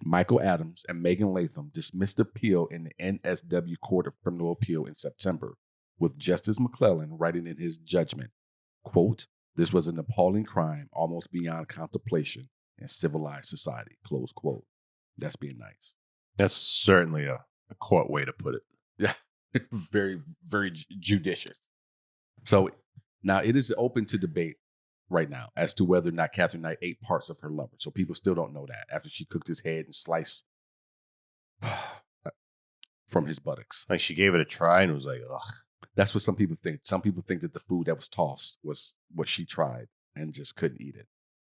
A: Michael Adams, and Megan Latham dismissed the appeal in the NSW Court of Criminal Appeal in September, with Justice McClellan writing in his judgment, quote, "This was an appalling crime almost beyond contemplation in civilized society," close quote. That's being nice.
B: That's certainly a court way to put it.
A: Yeah, very, very judicious. So now it is open to debate right now as to whether or not Katherine Knight ate parts of her lover. So people still don't know that after she cooked his head and sliced from his buttocks.
B: Like she gave it a try and was like, ugh.
A: That's what some people think. Some people think that the food that was tossed was what she tried and just couldn't eat it.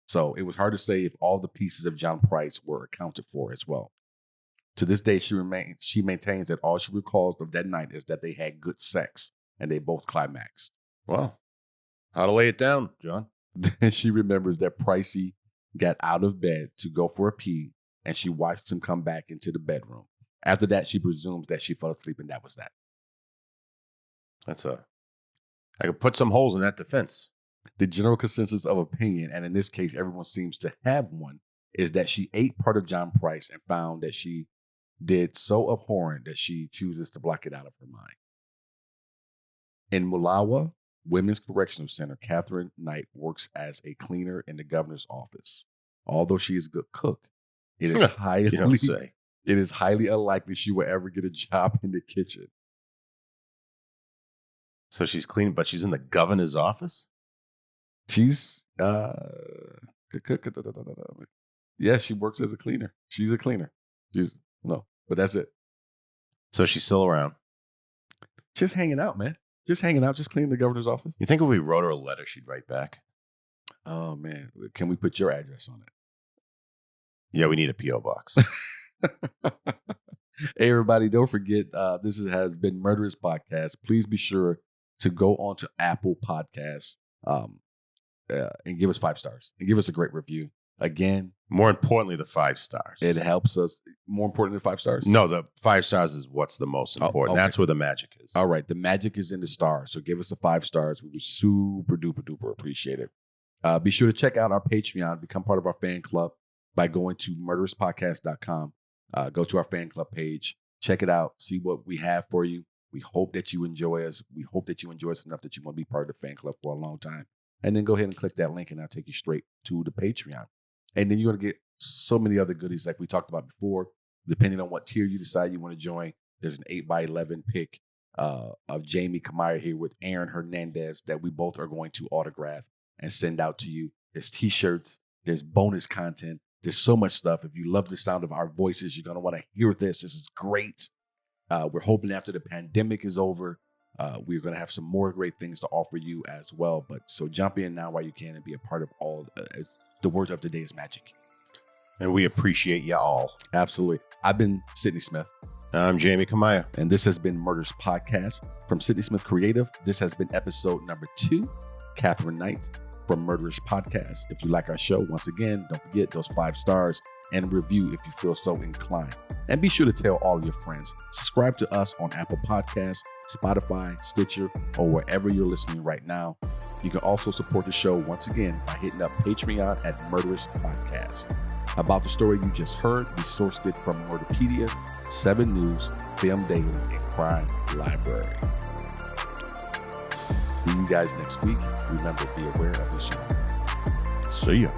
A: So it was hard to say if all the pieces of John Price were accounted for as well. To this day, she maintains that all she recalls of that night is that they had good sex and they both climaxed.
B: Well, how to lay it down, John?
A: Then she remembers that Pricey got out of bed to go for a pee and she watched him come back into the bedroom. After that, she presumes that she fell asleep and that was that.
B: I could put some holes in that defense.
A: The general consensus of opinion, and in this case, everyone seems to have one, is that she ate part of John Price and found that she did so abhorrent that she chooses to block it out of her mind. In Mulawa Women's Correctional Center, Katherine Knight works as a cleaner in the governor's office. Although she is a good cook, it is highly unlikely she will ever get a job in the kitchen.
B: So she's clean, but she's in the governor's office?
A: She's yeah, she works as a cleaner. She's a cleaner. But that's it.
B: So she's still around.
A: Just hanging out, man. Just hanging out, just cleaning the governor's office.
B: You think if we wrote her a letter, she'd write back?
A: Oh man. Can we put your address on it?
B: Yeah, we need a P.O. box.
A: Hey everybody, don't forget this has been Murderous Podcast. Please be sure to go on to Apple Podcasts and give us 5 stars and give us a great review. Again,
B: more importantly, the 5 stars.
A: It helps us. More important than 5 stars?
B: No, the 5 stars is what's the most important. Okay. That's where the magic is.
A: All right. The magic is in the stars. So give us the 5 stars. We would super duper duper appreciate it. Be sure to check out our Patreon. Become part of our fan club by going to murderouspodcast.com. Go to our fan club page. Check it out. See what we have for you. We hope that you enjoy us. We hope that you enjoy us enough that you want to be part of the fan club for a long time. And then go ahead and click that link and I'll take you straight to the Patreon. And then you're going to get so many other goodies like we talked about before. Depending on what tier you decide you want to join, there's an 8x11 pic of Jamie Kamaya here with Aaron Hernandez that we both are going to autograph and send out to you. There's t-shirts. There's bonus content. There's so much stuff. If you love the sound of our voices, you're going to want to hear this. This is great. We're hoping after the pandemic is over, we're going to have some more great things to offer you as well. But so jump in now while you can and be a part of all. The word of the day is magic.
B: And we appreciate you all.
A: Absolutely. I've been Sidney Smith.
B: I'm Jamie Kamaya.
A: And this has been Murderous Podcast from Sidney Smith Creative. This has been episode number 2. Katherine Knight from Murderous Podcast. If you like our show, once again, don't forget those 5 stars and review if you feel so inclined. And be sure to tell all your friends. Subscribe to us on Apple Podcasts, Spotify, Stitcher, or wherever you're listening right now. You can also support the show once again by hitting up Patreon at Murderous Podcast. About the story you just heard, we sourced it from Murderpedia, 7 News, Film Daily, and Crime Library. See you guys next week. Remember, be aware of your surroundings.
B: See ya.